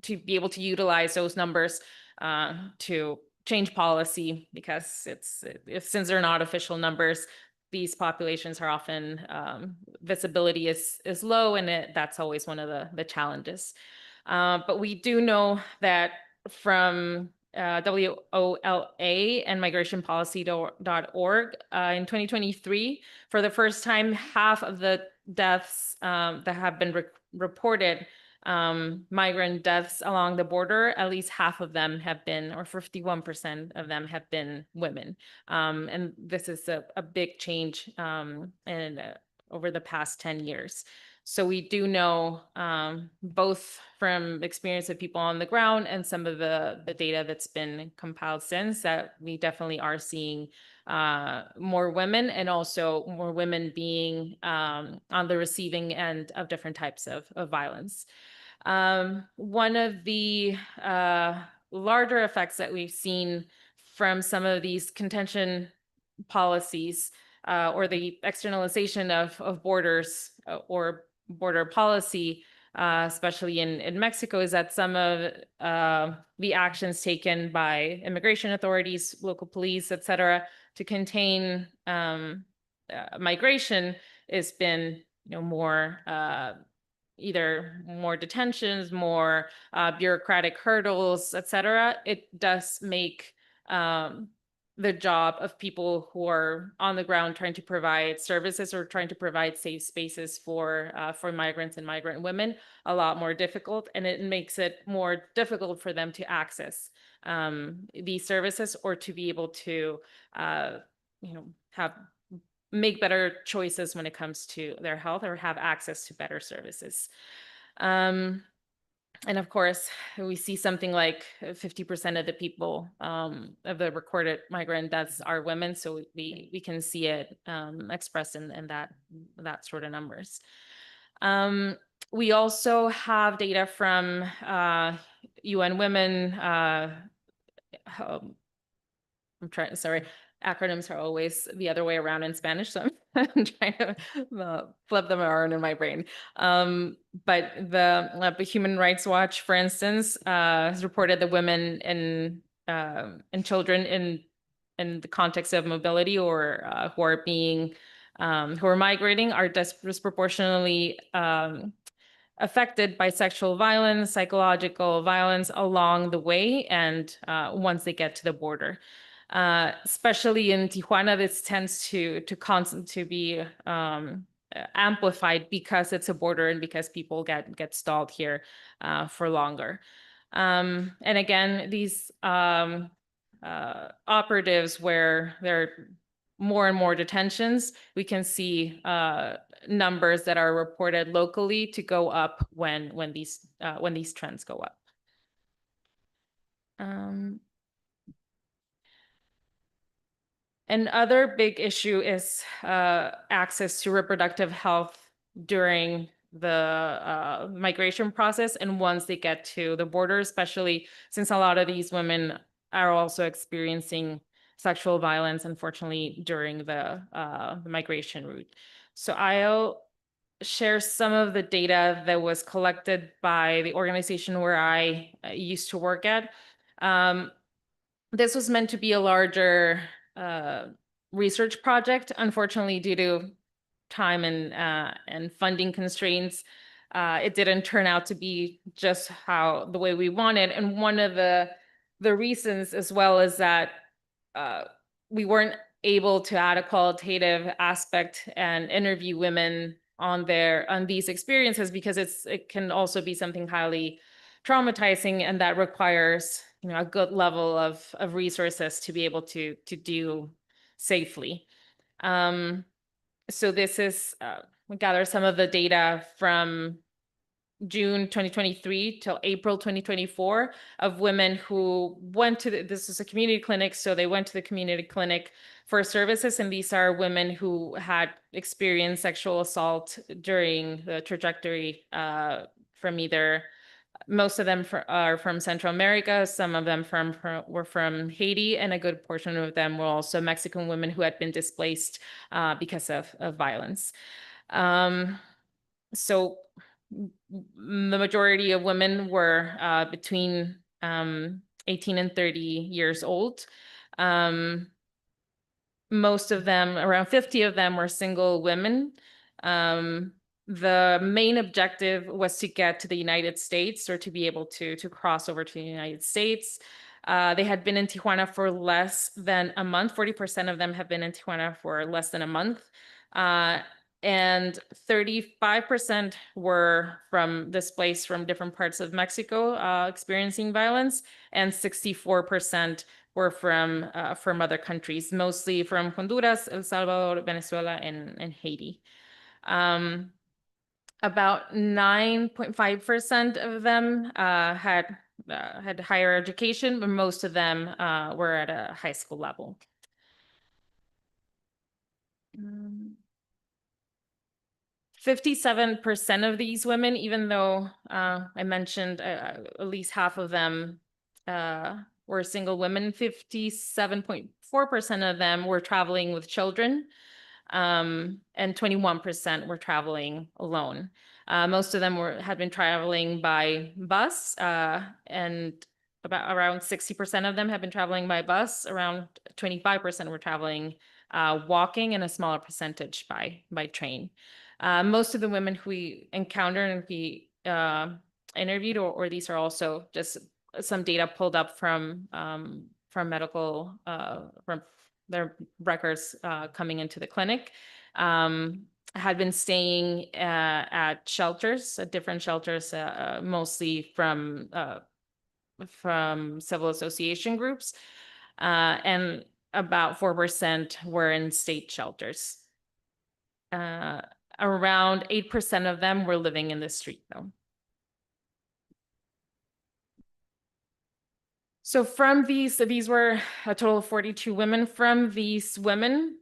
be able to utilize those numbers to change policy, because since they're not official numbers, these populations are often visibility is low, and that's always one of the challenges. But we do know that from WOLA and migrationpolicy.org in 2023, for the first time, half of the deaths that have been reported migrant deaths along the border, at least half of them have been, or 51% of them have been women. And this is a big change over the past 10 years. So we do know, both from experience of people on the ground and some of the data that's been compiled since, that we definitely are seeing more women, and also more women being on the receiving end of different types of violence. One of the larger effects that we've seen from some of these contention policies, or the externalization of borders, or border policy, especially in Mexico, is that some of the actions taken by immigration authorities, local police, et cetera, to contain migration has been, more either more detentions, more bureaucratic hurdles, et cetera. It does make the job of people who are on the ground trying to provide services or trying to provide safe spaces for migrants and migrant women a lot more difficult, and it makes it more difficult for them to access these services, or to be able to make better choices when it comes to their health, or have access to better services. And of course, we see something like 50% of the people, of the recorded migrant deaths, are women. So we can see it expressed in that sort of numbers. We also have data from UN Women. Acronyms are always the other way around in Spanish, so I'm trying to flip them around in my brain. But the Human Rights Watch, for instance, has reported that women and children in the context of mobility, or who are migrating, are disproportionately affected by sexual violence, psychological violence along the way, and once they get to the border. Especially in Tijuana, this tends to be amplified because it's a border, and because people get stalled here for longer. And again, these operatives, where there are more and more detentions, we can see numbers that are reported locally to go up when these trends go up. Another big issue is access to reproductive health during the migration process, and once they get to the border, especially since a lot of these women are also experiencing sexual violence, unfortunately, during the migration route. So I'll share some of the data that was collected by the organization where I used to work at. This was meant to be a larger research project. Unfortunately, due to time and funding constraints, it didn't turn out to be just the way we wanted. And one of the reasons as well is that we weren't able to add a qualitative aspect and interview women on these experiences, because it can also be something highly traumatizing, and that requires a good level of resources to be able to do safely. So this is, we gather some of the data from June 2023 till April 2024 of women who went to this is a community clinic, so they went to the community clinic for services, and these are women who had experienced sexual assault during the trajectory from either. Most of them are from Central America. Some of them were from Haiti, and a good portion of them were also Mexican women who had been displaced because of violence. So the majority of women were between 18 and 30 years old. Most of them, around 50 of them, were single women. The main objective was to get to the United States, or to be able to cross over to the United States. They had been in Tijuana for less than a month. 40% of them have been in Tijuana for less than a month. and 35% were displaced from different parts of Mexico, experiencing violence, and 64% were from other countries, mostly from Honduras, El Salvador, Venezuela, and Haiti. About 9.5% of them had higher education, but most of them were at a high school level. 57% of these women, even though I mentioned at least half of them were single women, 57.4% of them were traveling with children, and 21% were traveling alone. Most of them had been traveling by bus, and around 60% of them have been traveling by bus. Around 25% were traveling walking, and a smaller percentage by train. Most of the women who we encountered and we interviewed, or these are also just some data pulled up from medical, from their records coming into the clinic, had been staying at shelters, at different shelters, mostly from civil association groups, and about 4% were in state shelters. Around 8% of them were living in the street, though. So from these were a total of 42 women. From these women,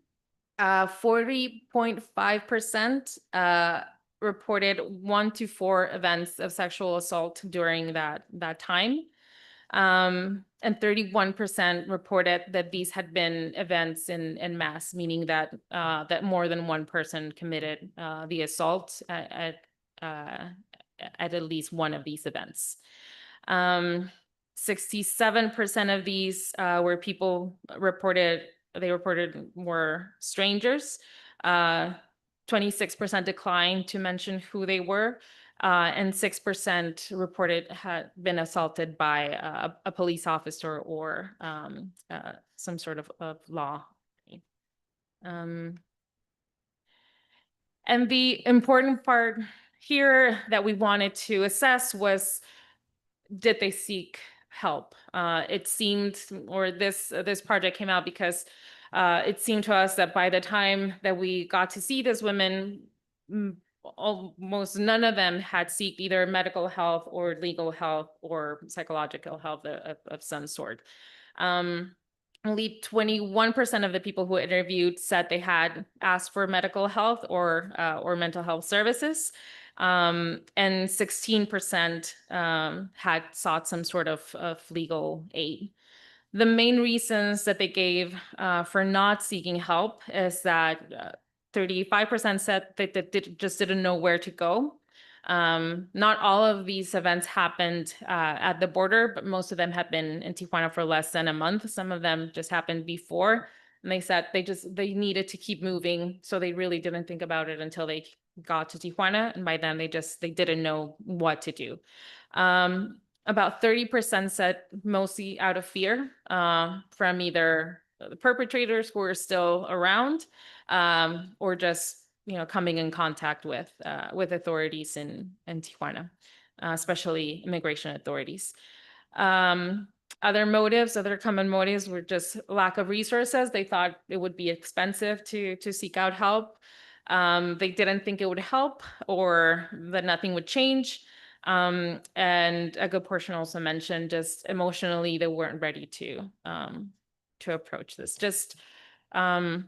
40.5% reported 1 to 4 events of sexual assault during that time. And 31% reported that these had been events in mass, meaning that more than one person committed the assault at least one of these events. 67% of these were people reported were strangers. 26% declined to mention who they were. And 6% reported had been assaulted by a police officer or some sort of law. And the important part here that we wanted to assess was, did they seek help? It seemed, or this project came out because it seemed to us that by the time that we got to see these women, almost none of them had sought either medical health or legal health or psychological health of some sort. Only 21% of the people who interviewed said they had asked for medical health or mental health services. And 16% had sought some sort of legal aid. The main reasons that they gave for not seeking help is that 35% said that they just didn't know where to go. Not all of these events happened at the border, but most of them have been in Tijuana for less than a month. Some of them just happened before, and they said they needed to keep moving, so they really didn't think about it until they got to Tijuana, and by then they didn't know what to do. About 30% said mostly out of fear from either the perpetrators who are still around, or just coming in contact with authorities in Tijuana, especially immigration authorities. Other common motives were just lack of resources. They thought it would be expensive to seek out help. They didn't think it would help, or that nothing would change. And a good portion also mentioned just emotionally they weren't ready to approach this. Just anecdotally,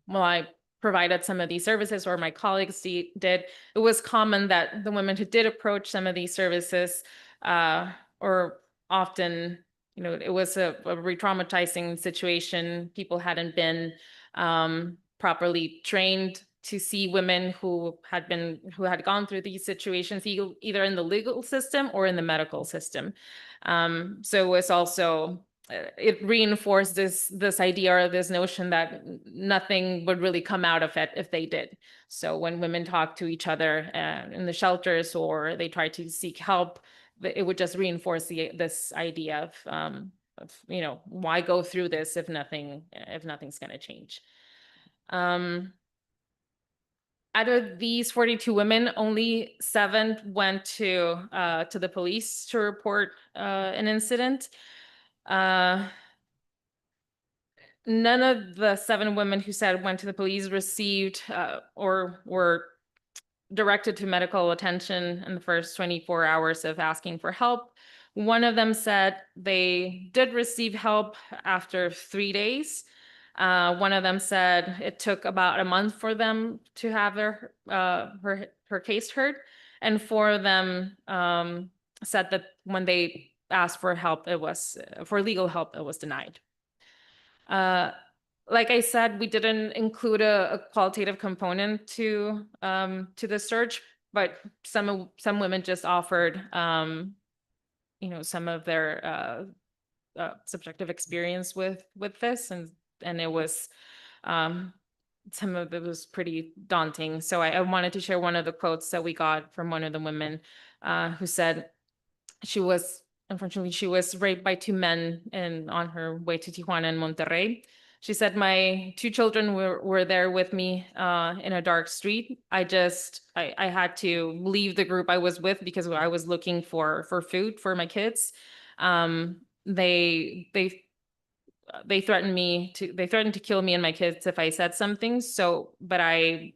while I provided some of these services, or my colleagues did, it was common that the women who did approach some of these services, or often, it was a re-traumatizing situation. People hadn't been properly trained to see women who had gone through these situations, either in the legal system or in the medical system. So it was also, it reinforced this idea, or this notion that nothing would really come out of it if they did. So when women talk to each other in the shelters, or they try to seek help, it would just reinforce this idea of why go through this if nothing's going to change. Out of these 42 women, only 7 went to the police to report an incident. None of the 7 women who said went to the police received or were directed to medical attention in the first 24 hours of asking for help. One of them said they did receive help after 3 days. One of them said it took about a month for them to have her case heard, and 4 of them said that when they asked for help, it was for legal help, it was denied. Like I said, we didn't include a qualitative component to the search, but some women just offered, some of their subjective experience with this, and it was some of it was pretty daunting. So I wanted to share one of the quotes that we got from one of the women who said unfortunately, she was raped by 2 men on her way to Tijuana and Monterrey. She said, my 2 children were there with me in a dark street. I had to leave the group I was with because I was looking for food for my kids. They threatened to kill me and my kids if I said something. But I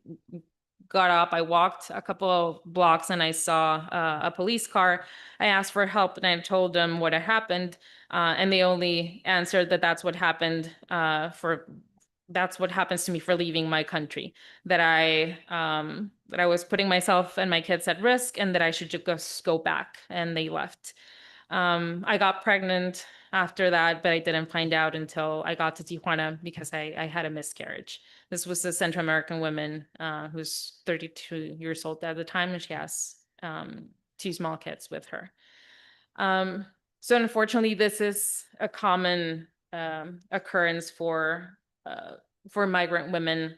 got up, I walked a couple of blocks and I saw a police car. I asked for help and I told them what had happened. And they only answered that that's what happened that's what happens to me for leaving my country, that I was putting myself and my kids at risk and that I should just go back, and they left. I got pregnant after that, but I didn't find out until I got to Tijuana because I had a miscarriage. This was a Central American woman who's 32 years old at the time, and she has 2 small kids with her. So unfortunately, this is a common occurrence for migrant women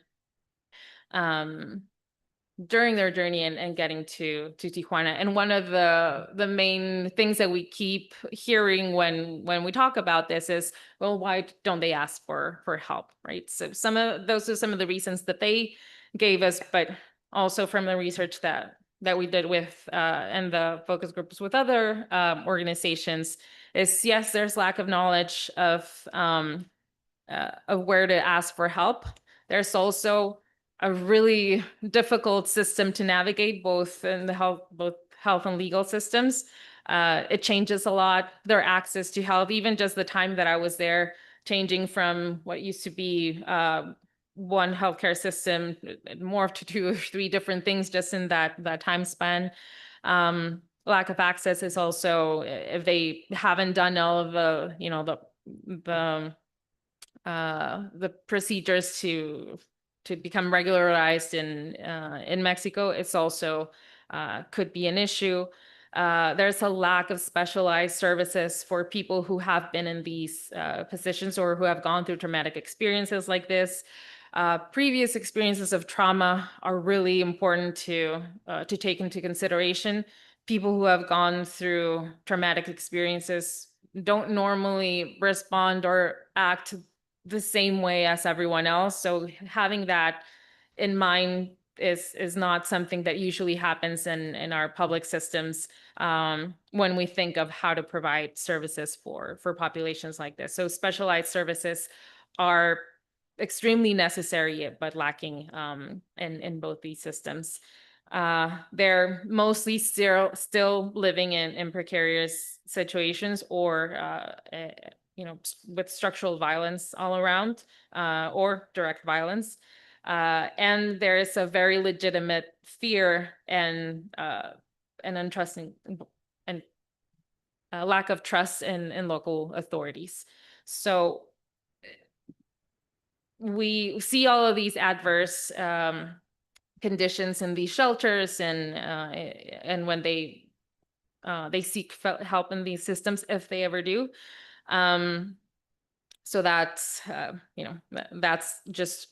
during their journey and getting to Tijuana. And one of the main things that we keep hearing when we talk about this is, well, why don't they ask for help, right? So those are some of the reasons that they gave us, but also from the research that we did with and the focus groups with other organizations is, yes, there's lack of knowledge of where to ask for help. There's also a really difficult system to navigate, both in the health and legal systems. It changes a lot. Their access to health, even just the time that I was there, changing from what used to be one healthcare system, morphed to 2 or 3 different things just in that time span. Lack of access is also, if they haven't done all of the procedures to become regularized in Mexico, it's also could be an issue. There's a lack of specialized services for people who have been in these positions or who have gone through traumatic experiences like this. Previous experiences of trauma are really important to take into consideration. People who have gone through traumatic experiences don't normally respond or act the same way as everyone else. So having that in mind is not something that usually happens in our public systems when we think of how to provide services for populations like this. So specialized services are extremely necessary, but lacking in both these systems. They're mostly still living in precarious situations or with structural violence all around or direct violence. And there is a very legitimate fear and untrusting and lack of trust in local authorities. So we see all of these adverse conditions in these shelters, and when they seek help in these systems, if they ever do. So that's that's just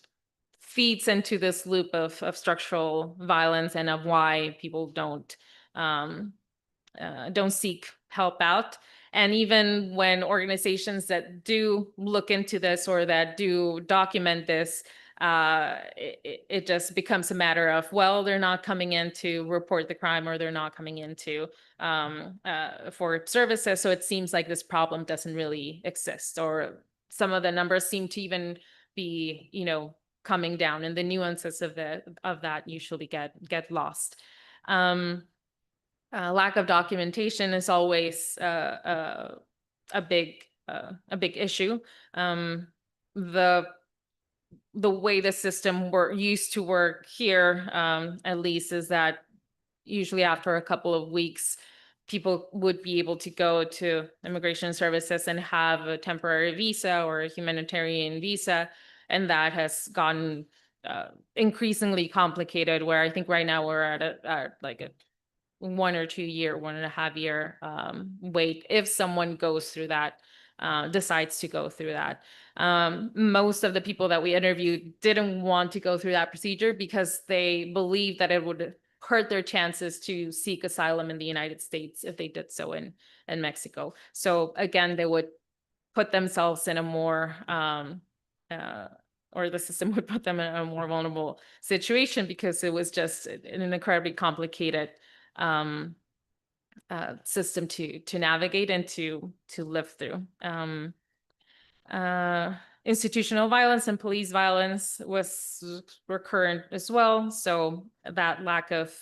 feeds into this loop of structural violence and of why people don't seek help out. And even when organizations that do look into this or that do document this, it just becomes a matter of, well, they're not coming in to report the crime, or they're not coming into for services. So it seems like this problem doesn't really exist, or some of the numbers seem to even be, coming down, and the nuances of that usually get lost. Lack of documentation is always a big issue. The way the system used to work here, at least, is that usually after a couple of weeks, people would be able to go to immigration services and have a temporary visa or a humanitarian visa, and that has gotten increasingly complicated, where I think right now we're at like a 1 or 2 year, 1.5 year wait if someone goes through that, decides to go through that. Most of the people that we interviewed didn't want to go through that procedure because they believed that it would hurt their chances to seek asylum in the United States if they did so in Mexico. So again, they would put themselves in a more, or the system would put them in a more vulnerable situation, because it was just an incredibly complicated system to navigate and to live through. Institutional violence and police violence was recurrent as well. So that lack of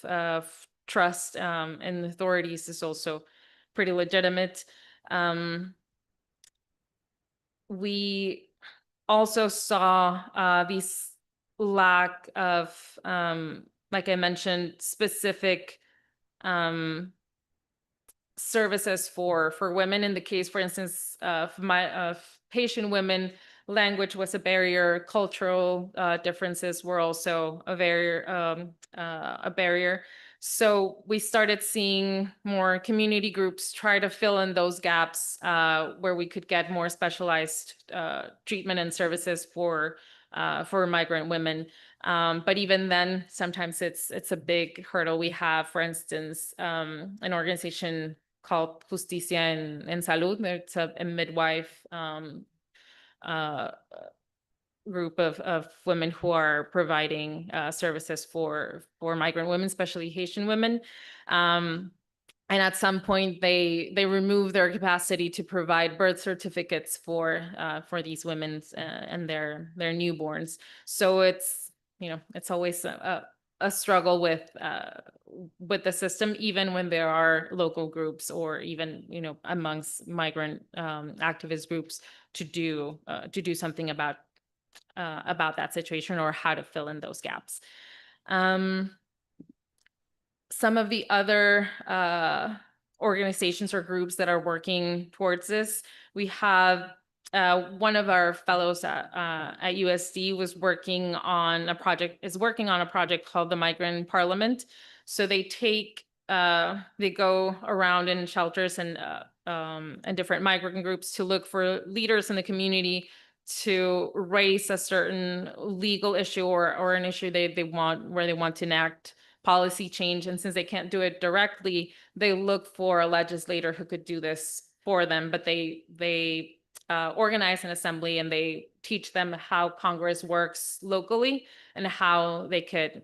trust in authorities is also pretty legitimate. We also saw these lack of, like I mentioned, specific services for women. In the case, for instance, of Haitian women, language was a barrier. Cultural differences were also a barrier. So we started seeing more community groups try to fill in those gaps, where we could get more specialized treatment and services for migrant women. But even then, sometimes it's a big hurdle. We have, for instance, an organization called Justicia en Salud. It's a midwife group of women who are providing services for migrant women, especially Haitian women. And at some point, they removed their capacity to provide birth certificates for these women and their newborns. So it's always a struggle with the system, even when there are local groups or even amongst migrant activist groups to do something about that situation, or how to fill in those gaps. Some of the other organizations or groups that are working towards this, we have one of our fellows at USD is working on a project called the Migrant Parliament. So they go around in shelters and different migrant groups to look for leaders in the community to raise a certain legal issue or an issue they want to enact policy change. And since they can't do it directly, they look for a legislator who could do this for them. But they organize an assembly, and they teach them how Congress works locally and how they could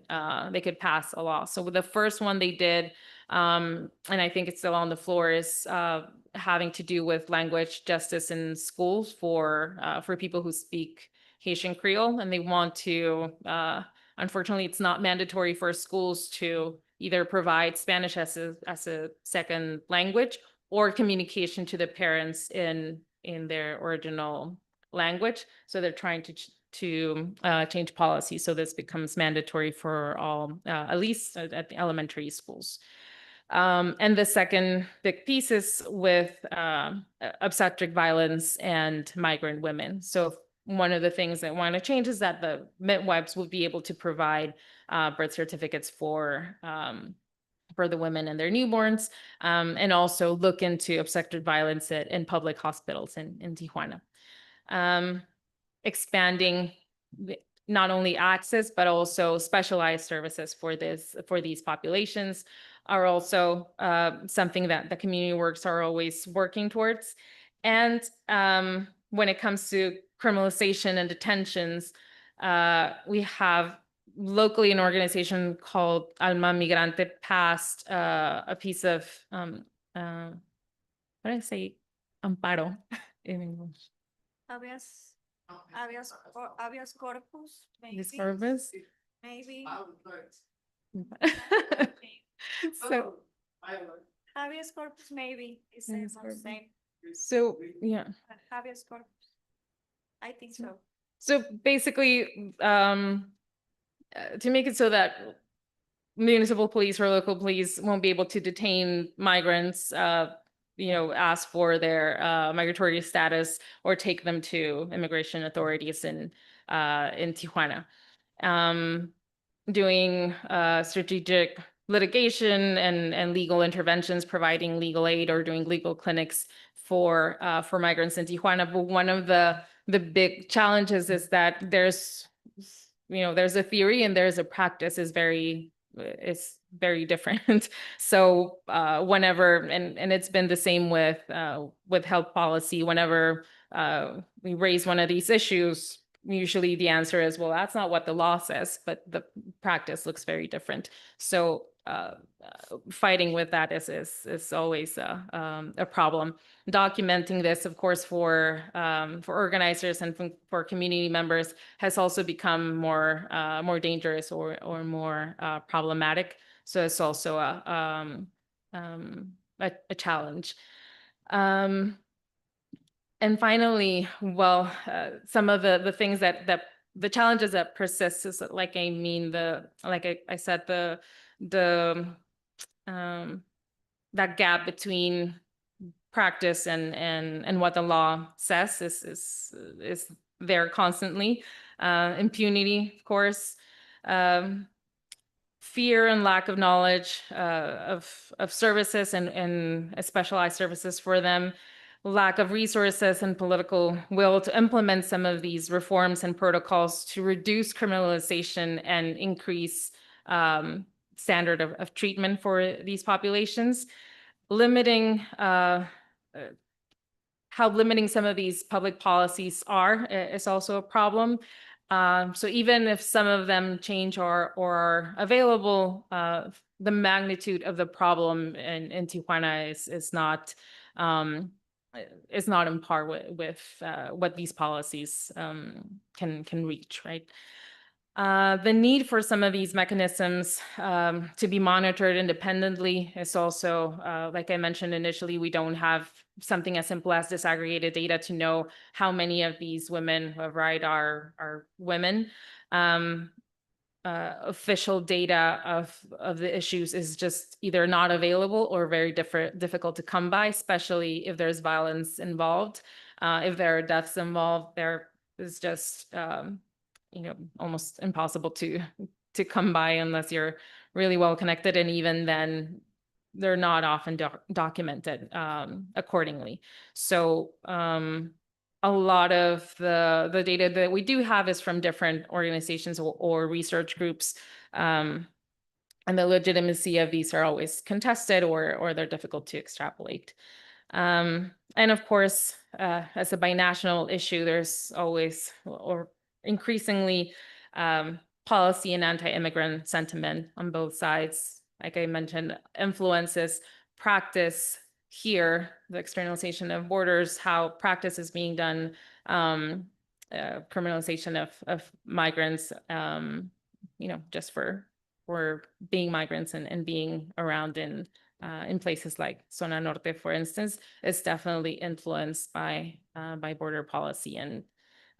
pass a law. So the first one they did, and I think it's still on the floor, is having to do with language justice in schools for people who speak Haitian Creole, and they want to. Unfortunately, it's not mandatory for schools to either provide Spanish as a second language or communication to the parents in their original language. So they're trying to change policy so this becomes mandatory for all, at least at the elementary schools. And the second big piece is with obstetric violence and migrant women. So one of the things I want to change is that the midwives will be able to provide birth certificates for the women and their newborns, and also look into obstetric violence in public hospitals in Tijuana. Expanding not only access, but also specialized services for these populations are also something that the community works are always working towards. And when it comes to criminalization and detentions, We have locally an organization called Alma Migrante passed a piece of, what did I say? Amparo in English. Habeas corpus, This purpose. maybe. So, Habeas corpus, maybe. Is the Habeas corpus. same. so yeah. Habeas corpus. I think so. So basically, to make it so that municipal police or local police won't be able to detain migrants, ask for their migratory status or take them to immigration authorities in Tijuana. Doing strategic litigation and legal interventions, providing legal aid or doing legal clinics for migrants in Tijuana. But one of the big challenges is that there's a theory and there's a practice is very different. So whenever, and it's been the same with health policy, whenever we raise one of these issues, usually the answer is, well, that's not what the law says, but the practice looks very different. So fighting with that is always a problem. Documenting this, of course, for organizers and for community members has also become more dangerous or more problematic. So it's also a challenge. And finally, well, some of the things that the challenges that persist is like I said, that gap between practice and what the law says is there constantly. Impunity, of course, fear and lack of knowledge of services and specialized services for them, lack of resources and political will to implement some of these reforms and protocols to reduce criminalization and increase standard of treatment for these populations, limiting how limiting some of these public policies are is also a problem. So even if some of them change or are available, the magnitude of the problem in Tijuana is not in par with what these policies can reach, right? The need for some of these mechanisms to be monitored independently is also, like I mentioned initially, we don't have something as simple as disaggregated data to know how many of these women who have arrived are women. Official data of the issues is just either not available or very difficult to come by, especially if there's violence involved. If there are deaths involved, there is just almost impossible to come by unless you're really well connected, and even then they're not often documented accordingly. So a lot of the data that we do have is from different organizations or research groups, and the legitimacy of these are always contested or they're difficult to extrapolate. And of course, as a binational issue, there's always or increasingly policy and anti-immigrant sentiment on both sides. Like I mentioned, influences practice here, the externalization of borders, how practice is being done, criminalization of migrants, just for being migrants and being around in places like Zona Norte, for instance, is definitely influenced by border policy and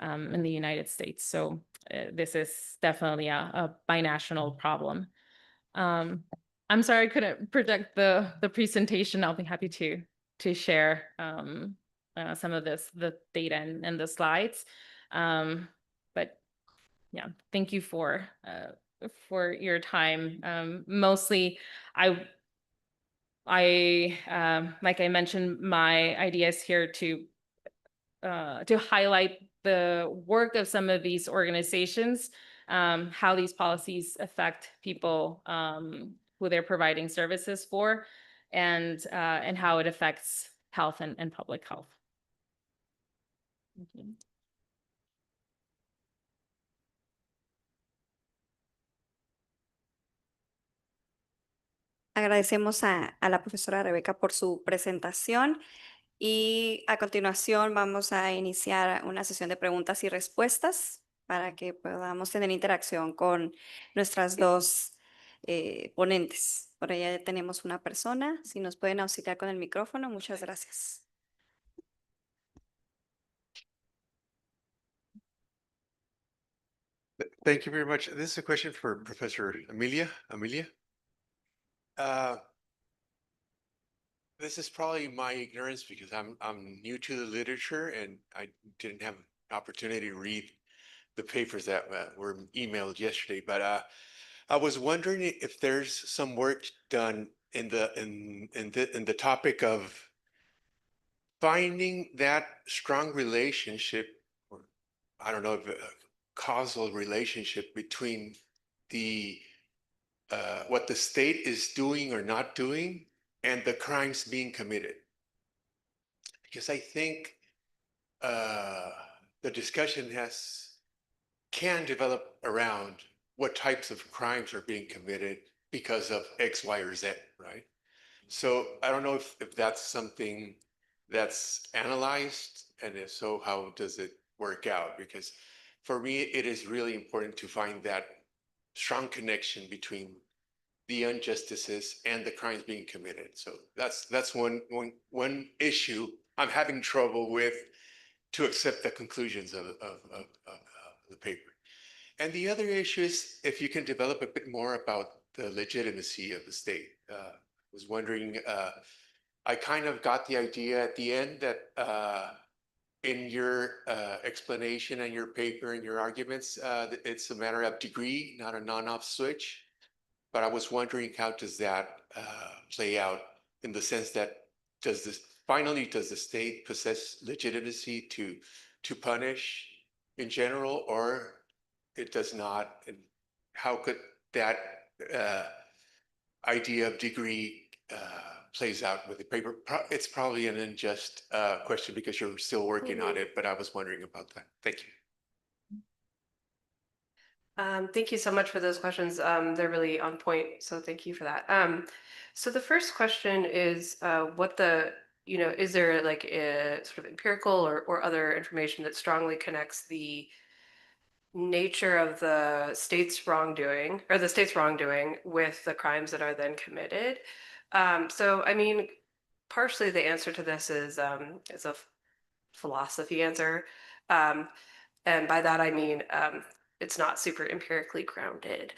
in the United States. So this is definitely a binational problem. I'm sorry I couldn't project the presentation. I'll be happy to share some of the data and the slides. But yeah, thank you for your time. Mostly, like I mentioned, my idea is here to highlight the work of some of these organizations, how these policies affect people who they're providing services for, and how it affects health and public health. Thank you. Agradecemos a la profesora Rebeca por su presentación y a continuación vamos a iniciar una sesión de preguntas y respuestas para que podamos tener interacción con nuestras dos ponentes. Por allá ya tenemos una persona. Si nos pueden auxiliar con el micrófono, muchas gracias. Thank you very much. This is a question for Professor Amelia. Uh, this is probably my ignorance because I'm new to the literature and I didn't have an opportunity to read the papers that were emailed yesterday. But I was wondering if there's some work done in the topic of finding that strong relationship, or I don't know if a causal relationship between the what the state is doing or not doing and the crimes being committed. Because I think the discussion can develop around what types of crimes are being committed because of X, Y, or Z, right? So I don't know if that's something that's analyzed, and if so, how does it work out? Because for me, it is really important to find that strong connection between the injustices and the crimes being committed. So that's one issue I'm having trouble with to accept the conclusions of the paper. And the other issue is if you can develop a bit more about the legitimacy of the state. Was wondering, I kind of got the idea at the end that in your explanation and your paper and your arguments, it's a matter of degree, not a non-off switch. But I was wondering, how does that play out in the sense that does the state possess legitimacy to punish in general, or it does not? And how could that idea of degree plays out with the paper? It's probably an unjust question because you're still working on it, but I was wondering about that. Thank you. Thank you so much for those questions. They're really on point, so thank you for that. So the first question is is there like a sort of empirical or other information that strongly connects the nature of the state's wrongdoing with the crimes that are then committed? So I mean, partially the answer to this is a philosophy answer. And by that, I mean, it's not super empirically grounded.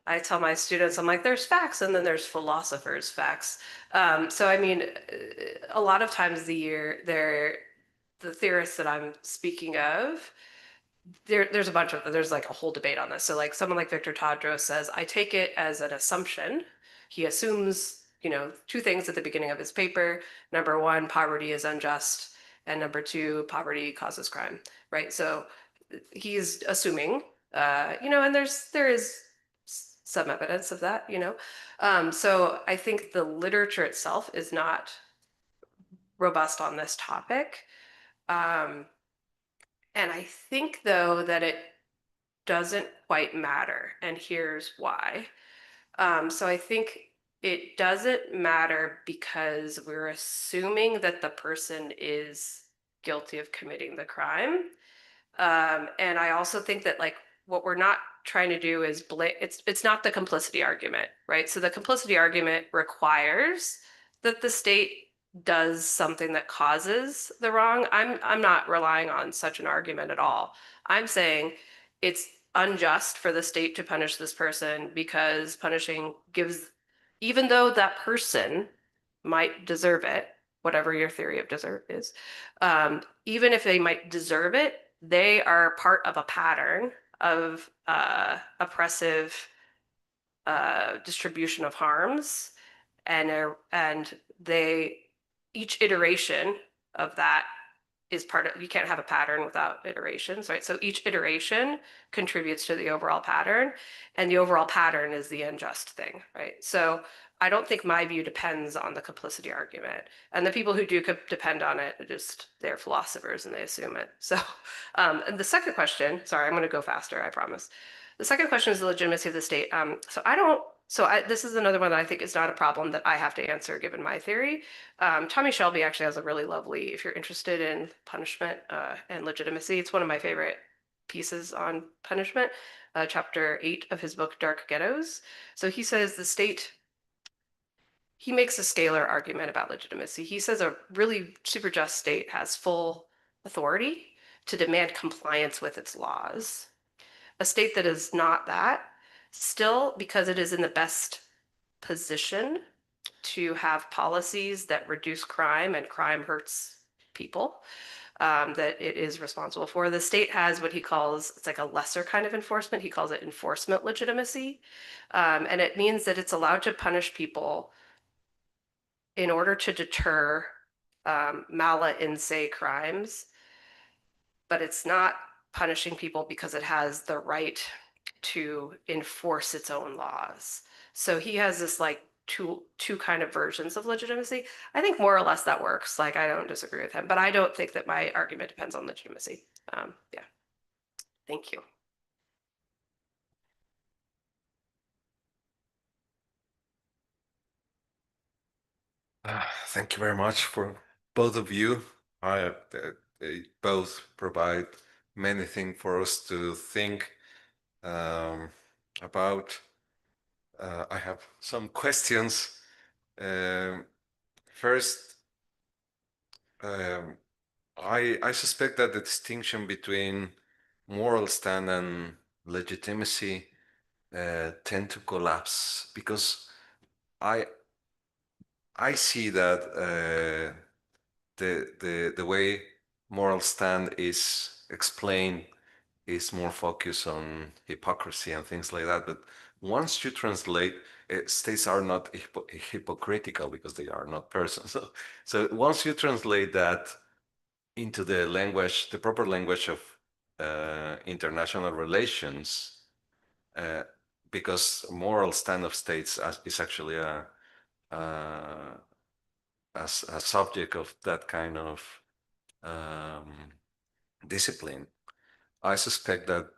I tell my students, I'm like, there's facts and then there's philosophers' facts. So, I mean, a lot of times the theorists that I'm speaking of, there's a bunch of them. There's like a whole debate on this. So like someone like Victor Tadros says, I take it as an assumption. He assumes, two things at the beginning of his paper. Number one, poverty is unjust. And number two, poverty causes crime, right? So he's assuming, and there is some evidence of that, So I think the literature itself is not robust on this topic. And I think, though, that it doesn't quite matter. And here's why. So I think it doesn't matter because we're assuming that the person is guilty of committing the crime. And I also think that like what we're not trying to do is it's not the complicity argument, right? So the complicity argument requires that the state does something that causes the wrong. I'm not relying on such an argument at all. I'm saying it's unjust for the state to punish this person because punishing gives, even though that person might deserve it, whatever your theory of deserve is, even if they might deserve it, they are part of a pattern of oppressive distribution of harms, and each iteration of that is part of, you can't have a pattern without iterations, right? So each iteration contributes to the overall pattern, and the overall pattern is the unjust thing, right? So I don't think my view depends on the complicity argument, and the people who do depend on it, they're philosophers and they assume it. So and the second question, sorry, I'm going to go faster, I promise. The second question is the legitimacy of the state. So I don't So this is another one that I think is not a problem that I have to answer given my theory. Tommy Shelby actually has a really lovely, if you're interested in punishment and legitimacy, it's one of my favorite pieces on punishment, chapter 8 of his book, Dark Ghettos. So he says the state, he makes a scalar argument about legitimacy. He says a really super just state has full authority to demand compliance with its laws. A state that is not that, still, because it is in the best position to have policies that reduce crime, and crime hurts people, that it is responsible for. The state has what he calls, it's like a lesser kind of enforcement. He calls it enforcement legitimacy. And it means that it's allowed to punish people in order to deter mala in se crimes, but it's not punishing people because it has the right to enforce its own laws. So he has this like two kind of versions of legitimacy. I think more or less that works. Like I don't disagree with him, but I don't think that my argument depends on legitimacy. Yeah. Thank you. Thank you very much for both of you. They both provide many things for us to think about. I have some questions. First, I suspect that the distinction between moral stand and legitimacy tend to collapse because I see that the way moral stand is explained is more focused on hypocrisy and things like that. But once you translate, states are not hypocritical because they are not persons. So once you translate that into the language, the proper language of international relations, because moral stand of states is actually a subject of that kind of discipline, I suspect that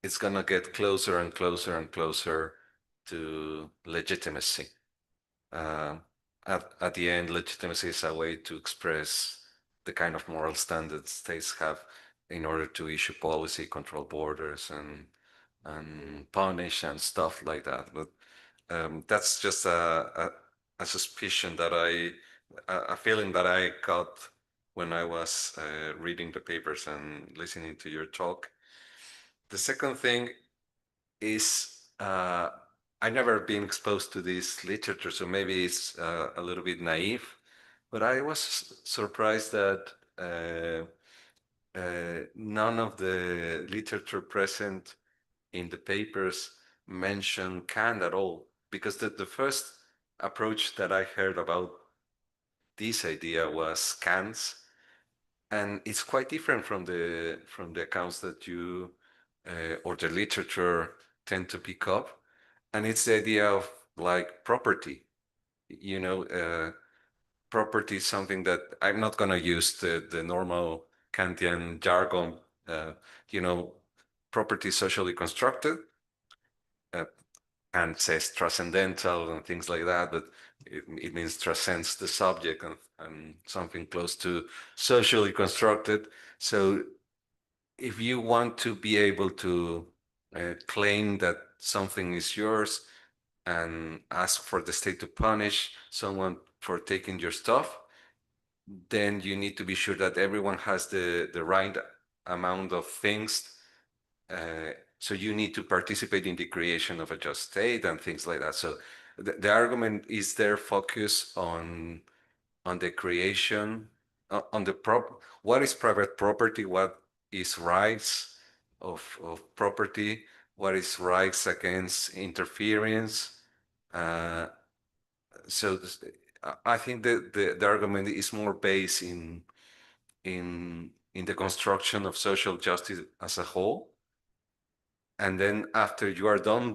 it's going to get closer and closer and closer to legitimacy. At the end, legitimacy is a way to express the kind of moral standards states have in order to issue policy, control borders, and punish and stuff like that. But that's just a suspicion that a feeling that I got when I was reading the papers and listening to your talk. The second thing is I've never been exposed to this literature, so maybe it's a little bit naive, but I was surprised that none of the literature present in the papers mention Kant at all, because the first approach that I heard about this idea was Kant's, and it's quite different from the accounts that you or the literature tend to pick up, and it's the idea of like property. Property is something that I'm not going to use the normal Kantian jargon. Property is socially constructed. And says transcendental and things like that, but it means transcends the subject and something close to socially constructed. So if you want to be able to claim that something is yours and ask for the state to punish someone for taking your stuff, then you need to be sure that everyone has the right amount of things. So you need to participate in the creation of a just state and things like that. So the argument is there focus on the creation, on the what is private property, what is rights of property, what is rights against interference. So I think that the argument is more based in the construction of social justice as a whole. And then after you are done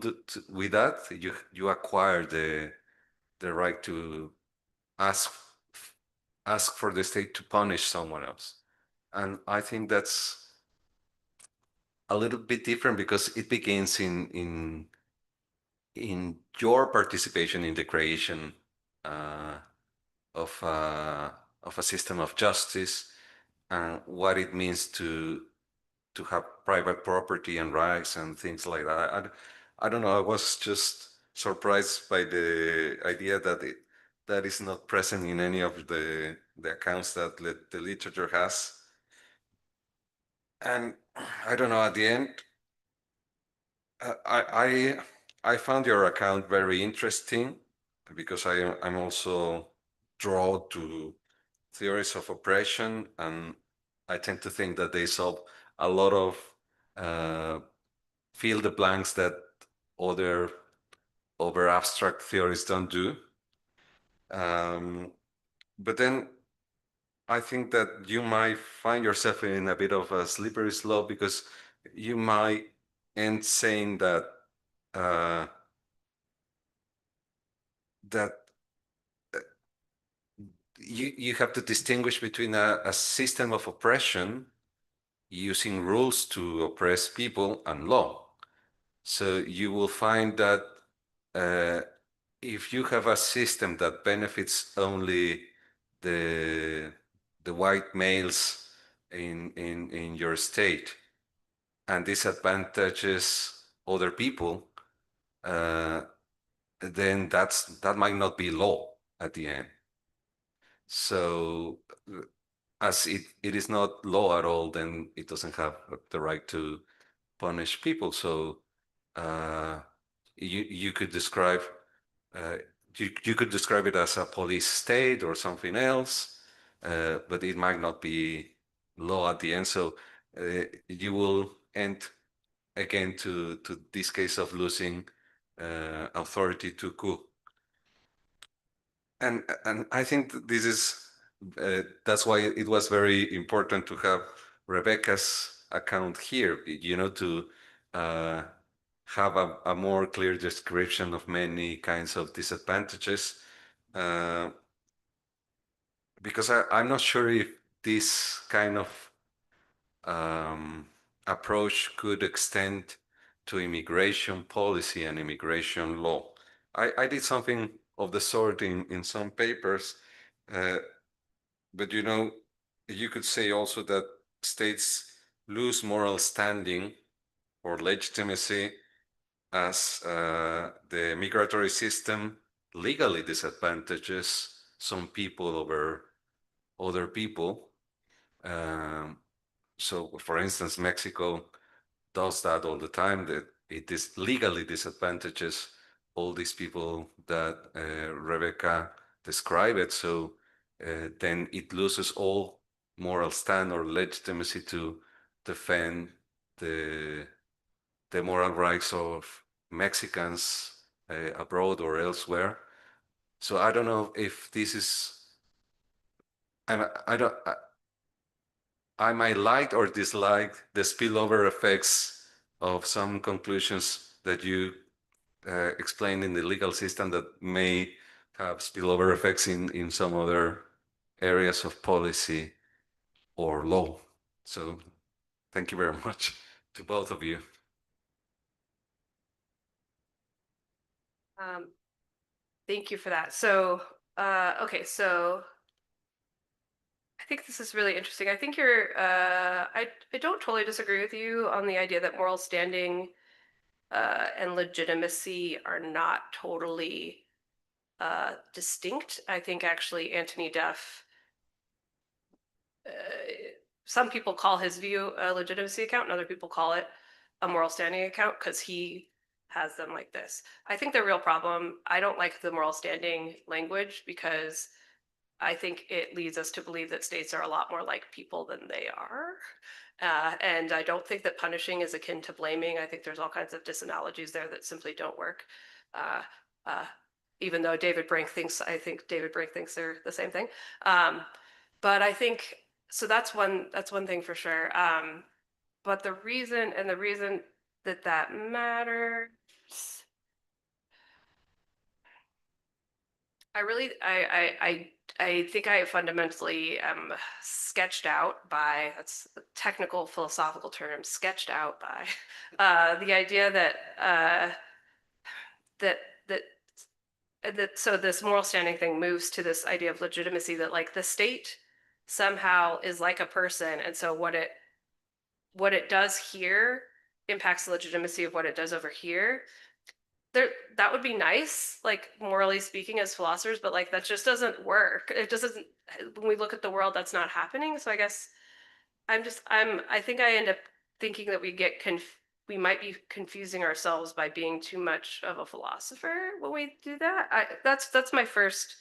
with that, you acquire the right to ask for the state to punish someone else. And I think that's a little bit different because it begins in in your participation in the creation uh, of a system of justice and what it means to have private property and rights and things like that. I don't know. I was just surprised by the idea that that is not present in any of the accounts that the literature has. And I don't know. At the end, I found your account very interesting because I'm also drawn to theories of oppression, and I tend to think that they solve a lot of uh, fill the blanks that other over abstract theories don't do. But then I think that you might find yourself in a bit of a slippery slope because you might end saying that uh, that you have to distinguish between a system of oppression using rules to oppress people and law. So you will find that uh, if you have a system that benefits only the white males in your state and disadvantages other people, then that might not be law at the end. So as it is not law at all, then it doesn't have the right to punish people. So you could describe uh, you could describe it as a police state or something else, but it might not be law at the end. So you will end again to this case of losing authority to coup. And I think this is that's why it was very important to have Rebecca's account here, to uh, have a more clear description of many kinds of disadvantages. Because I'm not sure if this kind of approach could extend to immigration policy and immigration law. I did something of the sort in some papers, uh, but you could say also that states lose moral standing or legitimacy as the migratory system legally disadvantages some people over other people. Um, so, for instance, Mexico does that all the time, that it is legally disadvantages all these people that Rebecca described. So then it loses all moral stand or legitimacy to defend the the moral rights of Mexicans abroad or elsewhere. So I don't know if this is I don't I might like or dislike the spillover effects of some conclusions that you explained in the legal system that may have spillover effects in some other areas of policy or law. So thank you very much to both of you. Thank you for that. So, okay, so I think this is really interesting. I think I don't totally disagree with you on the idea that moral standing and legitimacy are not totally distinct. I think actually Anthony Duff, some people call his view a legitimacy account and other people call it a moral standing account because he has them like this. I think the real problem, I don't like the moral standing language because I think it leads us to believe that states are a lot more like people than they are. And I don't think that punishing is akin to blaming. I think there's all kinds of disanalogies there that simply don't work. Even though I think David Brink thinks they're the same thing. But I think, so that's one thing for sure. But the reason that matters, I think I fundamentally am sketched out by, that's the technical philosophical term, sketched out by the idea that that that so this moral standing thing moves to this idea of legitimacy, that like the state somehow is like a person, and so what it does here impacts the legitimacy of what it does over here. That would be nice, like morally speaking, as philosophers, but like that just doesn't work. It just doesn't. When we look at the world, that's not happening. So I guess I think I end up thinking that we might be confusing ourselves by being too much of a philosopher when we do that. That's my first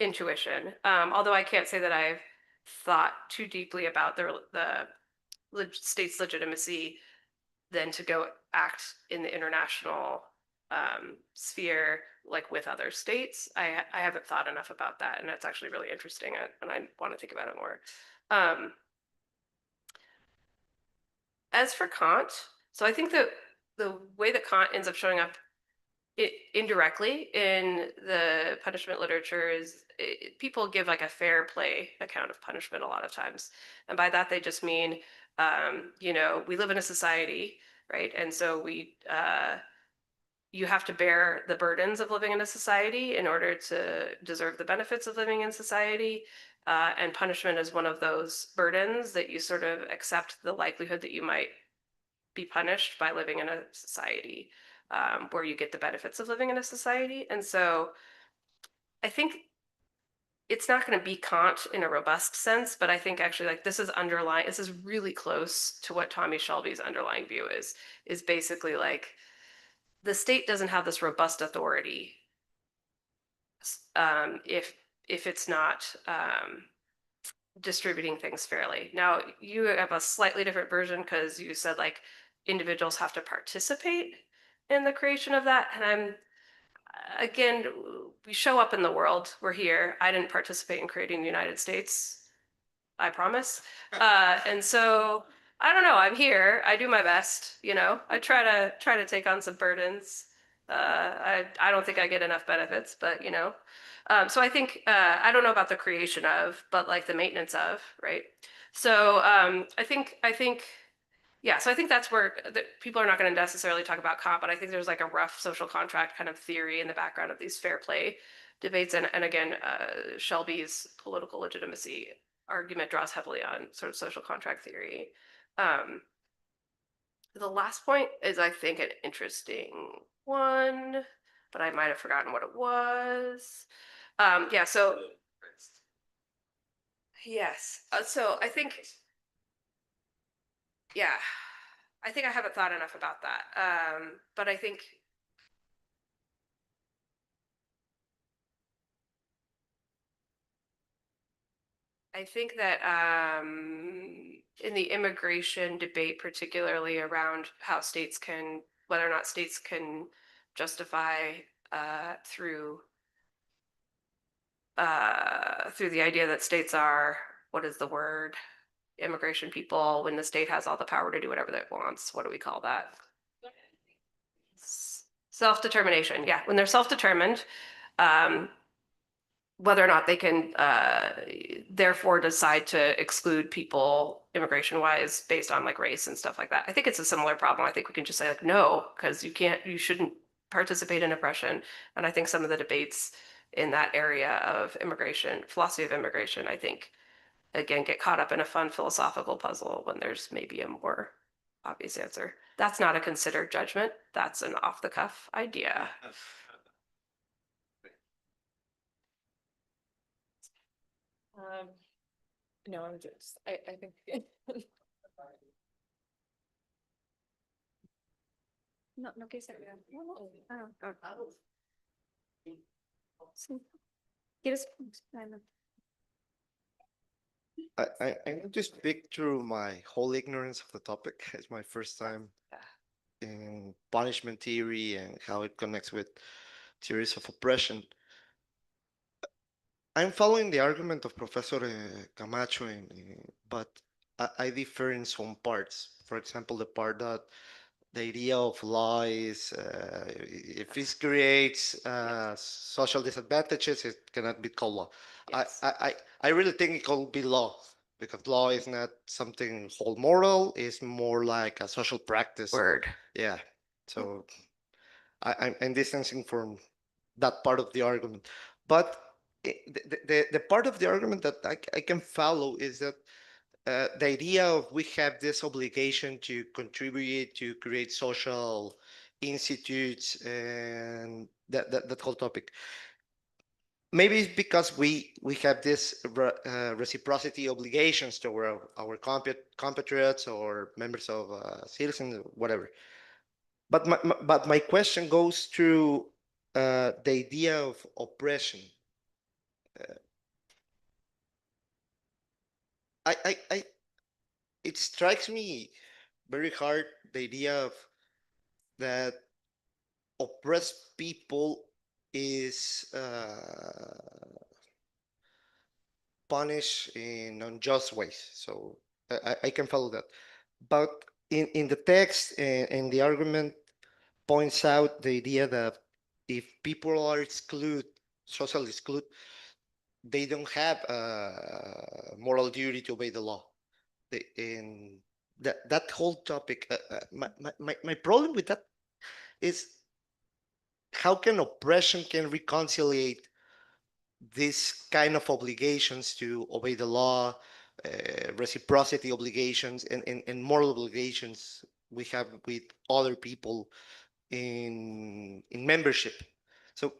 intuition. Although I can't say that I've thought too deeply about the state's legitimacy than to go act in the international sphere, like with other states. I haven't thought enough about that, and that's actually really interesting, and I want to think about it more. As for Kant, so I think that the way that Kant ends up showing up indirectly in the punishment literature is people give like a fair play account of punishment a lot of times. And by that, they just mean, we live in a society, right? And so you have to bear the burdens of living in a society in order to deserve the benefits of living in society. And punishment is one of those burdens that you sort of accept the likelihood that you might be punished by living in a society where you get the benefits of living in a society. And so I think it's not going to be Kant in a robust sense, but I think actually like this is really close to what Tommy Shelby's underlying view is basically like the state doesn't have this robust authority if it's not distributing things fairly. Now, you have a slightly different version because you said like individuals have to participate in the creation of that. And again, we show up in the world. We're here. I didn't participate in creating the United States, I promise. And so I don't know. I'm here. I do my best. I try to take on some burdens. I don't think I get enough benefits, but so I think I don't know about the creation of, but like the maintenance of, right? So I think yeah. So I think that's where people are not going to necessarily talk about Kant, but I think there's like a rough social contract kind of theory in the background of these fair play debates, and again, Shelby's political legitimacy argument draws heavily on sort of social contract theory. The last point is, I think, an interesting one, but I might have forgotten what it was. Yeah, so yes. So I think, yeah, I think I haven't thought enough about that. But I think that in the immigration debate, particularly around how whether or not states can justify through the idea that states are, what is the word, immigration people, when the state has all the power to do whatever it wants. What do we call that? Self-determination. Yeah, when they're self-determined, whether or not they can therefore decide to exclude people immigration-wise based on like race and stuff like that. I think it's a similar problem. I think we can just say like, no, because you shouldn't participate in oppression. And I think some of the debates in that area of immigration, philosophy of immigration, I think, again, get caught up in a fun philosophical puzzle when there's maybe a more obvious answer. That's not a considered judgment. That's an off-the-cuff idea. No, I'm just, I think. No, no quise agregar. Sí. ¿Quieres? Adelante. I need to speak through my whole ignorance of the topic. It's my first time in punishment theory and how it connects with theories of oppression. I'm following the argument of Professor Camacho, but I differ in some parts. For example, the part that the idea of law is if it creates social disadvantages, it cannot be called law. Yes. I really think it could be law because law is not something whole moral, it's more like a social practice. Word. Yeah. So I'm distancing from that part of the argument. But the part of the argument that I can follow is that the idea of we have this obligation to contribute to create social institutes and that whole topic. Maybe it's because we have this reciprocity obligations to our compatriots or members of citizens, whatever. But my question goes to the idea of oppression. I it strikes me very hard the idea of that oppressed people is punished in unjust ways. So I can follow that. But in the text and the argument points out the idea that if people are excluded, social excluded, they don't have a moral duty to obey the law. In that whole topic, my problem with that is how can oppression can reconcile this kind of obligations to obey the law, reciprocity obligations, and moral obligations we have with other people in membership. So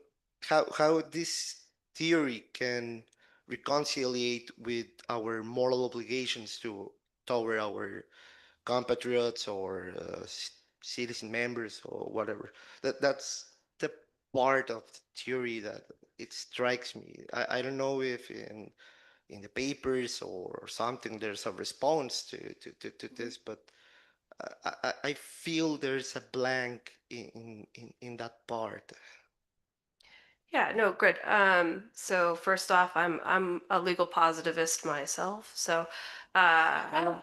how this theory can reconcile with our moral obligations to toward our compatriots or citizen members or whatever. That's the part of the theory that it strikes me. I don't know if in the papers or something there's a response to this, but I feel there's a blank in that part. Yeah, no, good. So first off, I'm a legal positivist myself. So law's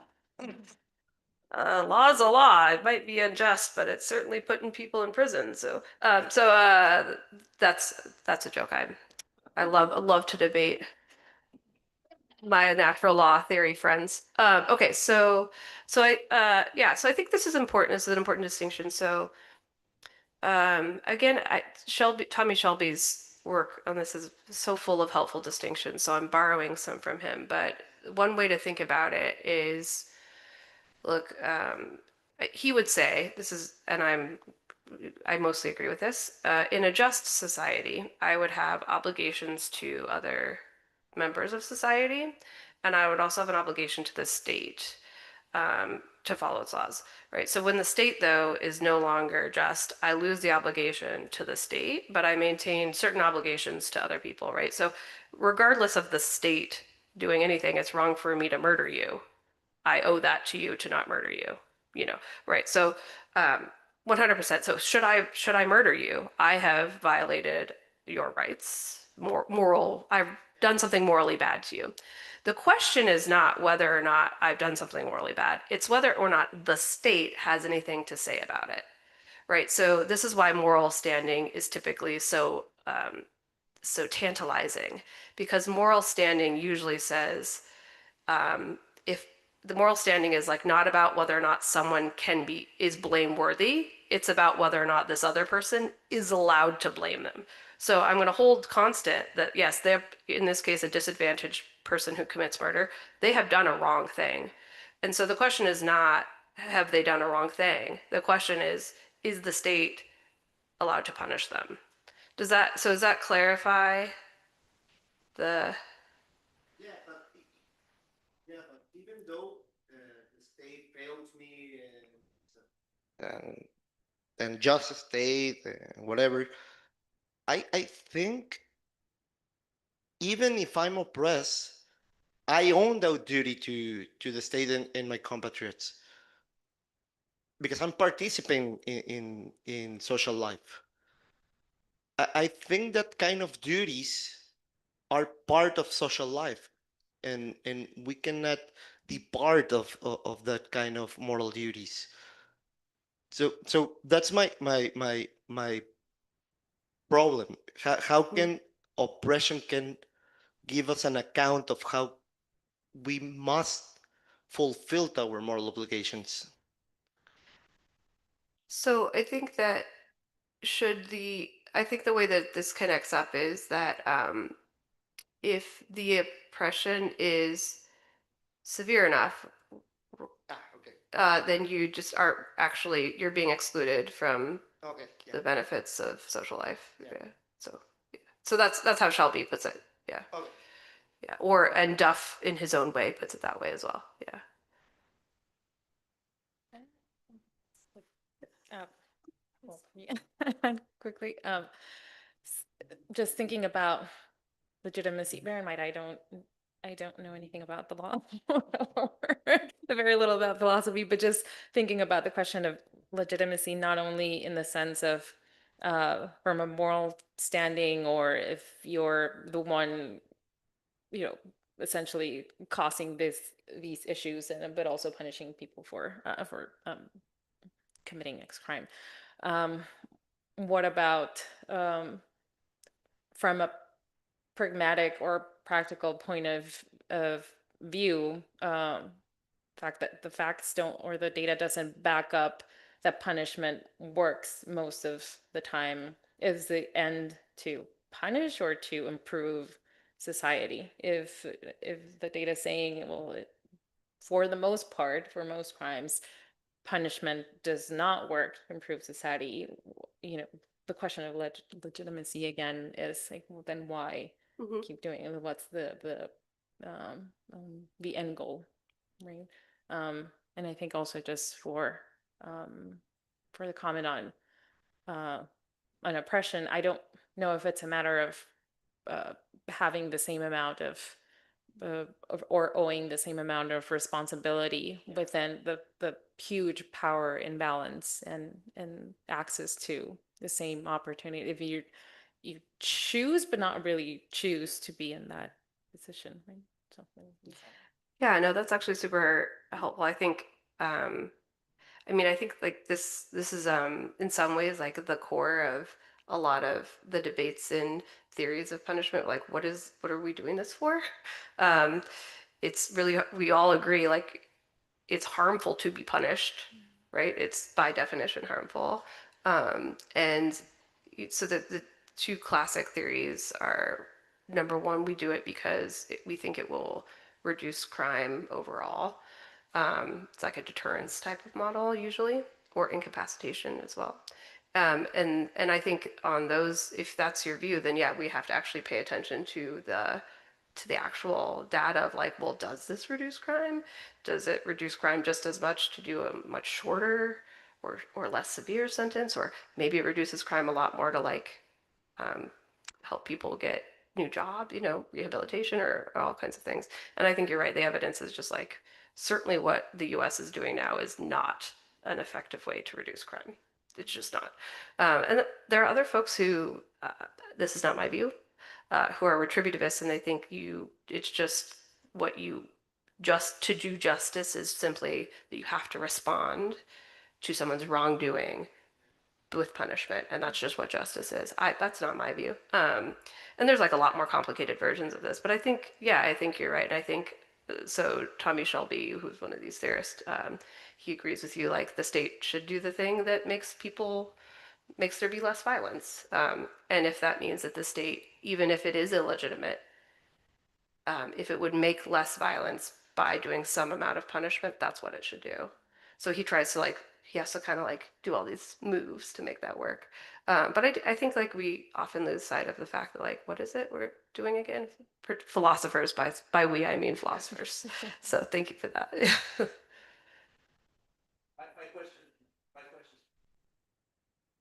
a law. It might be unjust, but it's certainly putting people in prison. So that's a joke. I love to debate my natural law theory friends. Okay, so I think this is important. This is an important distinction. So again, Tommy Shelby's work on this is so full of helpful distinctions. So I'm borrowing some from him. But one way to think about it is, look, he would say this is, and I mostly agree with this. In a just society, I would have obligations to other members of society, and I would also have an obligation to the state to follow its laws, right? So when the state, though, is no longer just, I lose the obligation to the state, but I maintain certain obligations to other people, right? So regardless of the state doing anything, it's wrong for me to murder you. I owe that to you to not murder you, right? So 100%. So should I murder you? I have violated your rights, I've done something morally bad to you. The question is not whether or not I've done something morally bad. It's whether or not the state has anything to say about it, right? So this is why moral standing is typically so tantalizing, because moral standing usually says, if the moral standing is like not about whether or not someone is blameworthy, it's about whether or not this other person is allowed to blame them. So I'm going to hold constant that yes, they're in this case a disadvantaged person who commits murder. They have done a wrong thing. And so the question is not, have they done a wrong thing? The question is the state allowed to punish them? Does that clarify the... But even though the state fails me and just state and whatever, I think even if I'm oppressed, I own that duty to the state and my compatriots because I'm participating in social life. I think that kind of duties are part of social life, and we cannot depart of that kind of moral duties. So that's my problem. How can oppression can give us an account of how we must fulfill our moral obligations? So I think that I think the way that this connects up is that if the oppression is severe enough, Okay. then you just are actually, you're being excluded from Okay. Yeah. the benefits of social life. Yeah. Yeah. So that's how Shelby puts it. Yeah. Okay. Yeah. And Duff in his own way puts it that way as well. Yeah. Well, yeah. Quickly, just thinking about legitimacy. Bear in mind, I don't know anything about the law, very little about philosophy, but just thinking about the question of legitimacy, not only in the sense of from a moral standing, or if you're the one, essentially causing these issues, but also punishing people for committing X crime. What about from a pragmatic or practical point of view, fact that the facts don't, or the data doesn't back up that punishment works most of the time? Is the end to punish or to improve society? If the data is saying, well, for the most part, for most crimes, punishment does not work to improve society, the question of legitimacy again is like, well, then why keep doing it? What's the end goal, right? And I think also just for the comment on oppression, I don't know if it's a matter of having the same amount of or owing the same amount of responsibility within the huge power imbalance and access to the same opportunity. If you choose but not really choose to be in that position, right? Something. Yeah, no, that's actually super helpful. I think, I think like this is in some ways like the core of a lot of the debates in theories of punishment. Like, what are we doing this for? It's really, we all agree, like, it's harmful to be punished, right? It's by definition harmful. And so the two classic theories are, number one, we do it because we think it will reduce crime overall. It's like a deterrence type of model usually, or incapacitation as well. And I think on those, if that's your view, then yeah, we have to actually pay attention to the actual data of like, well, does this reduce crime? Does it reduce crime just as much to do a much shorter or less severe sentence? Or maybe it reduces crime a lot more to like help people get new job, rehabilitation or all kinds of things. And I think you're right. The evidence is just like, certainly what the US is doing now is not an effective way to reduce crime. It's just not. And there are other folks who, this is not my view, who are retributivists, and they think it's just just to do justice is simply that you have to respond to someone's wrongdoing with punishment, and that's just what justice is. That's not my view. And there's like a lot more complicated versions of this, but I think you're right. And I think so. Tommy Shelby, who's one of these theorists, he agrees with you. Like, the state should do the thing that makes there be less violence. And if that means that the state, even if it is illegitimate, if it would make less violence by doing some amount of punishment, that's what it should do. So he has to kind of like do all these moves to make that work. But I think like we often lose sight of the fact that, like, what is it we're doing again? Philosophers, by we, I mean philosophers. So thank you for that.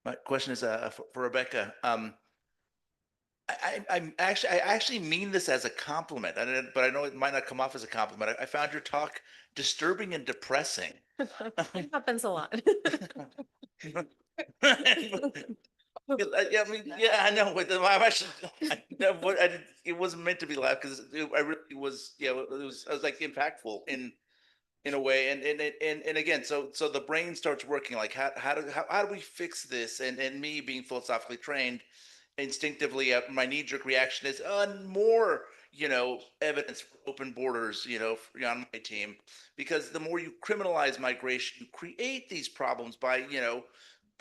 My question is for Rebecca. I actually mean this as a compliment, but I know it might not come off as a compliment. I found your talk disturbing and depressing. It happens a lot. Yeah, I mean, yeah, I know. But I'm actually, it wasn't meant to be loud because I really was. Yeah, it was. I was like impactful in a way, and again, so the brain starts working. Like, how do we fix this? And me being philosophically trained, instinctively, my knee-jerk reaction is more, evidence for open borders, on my team, because the more you criminalize migration, you create these problems by,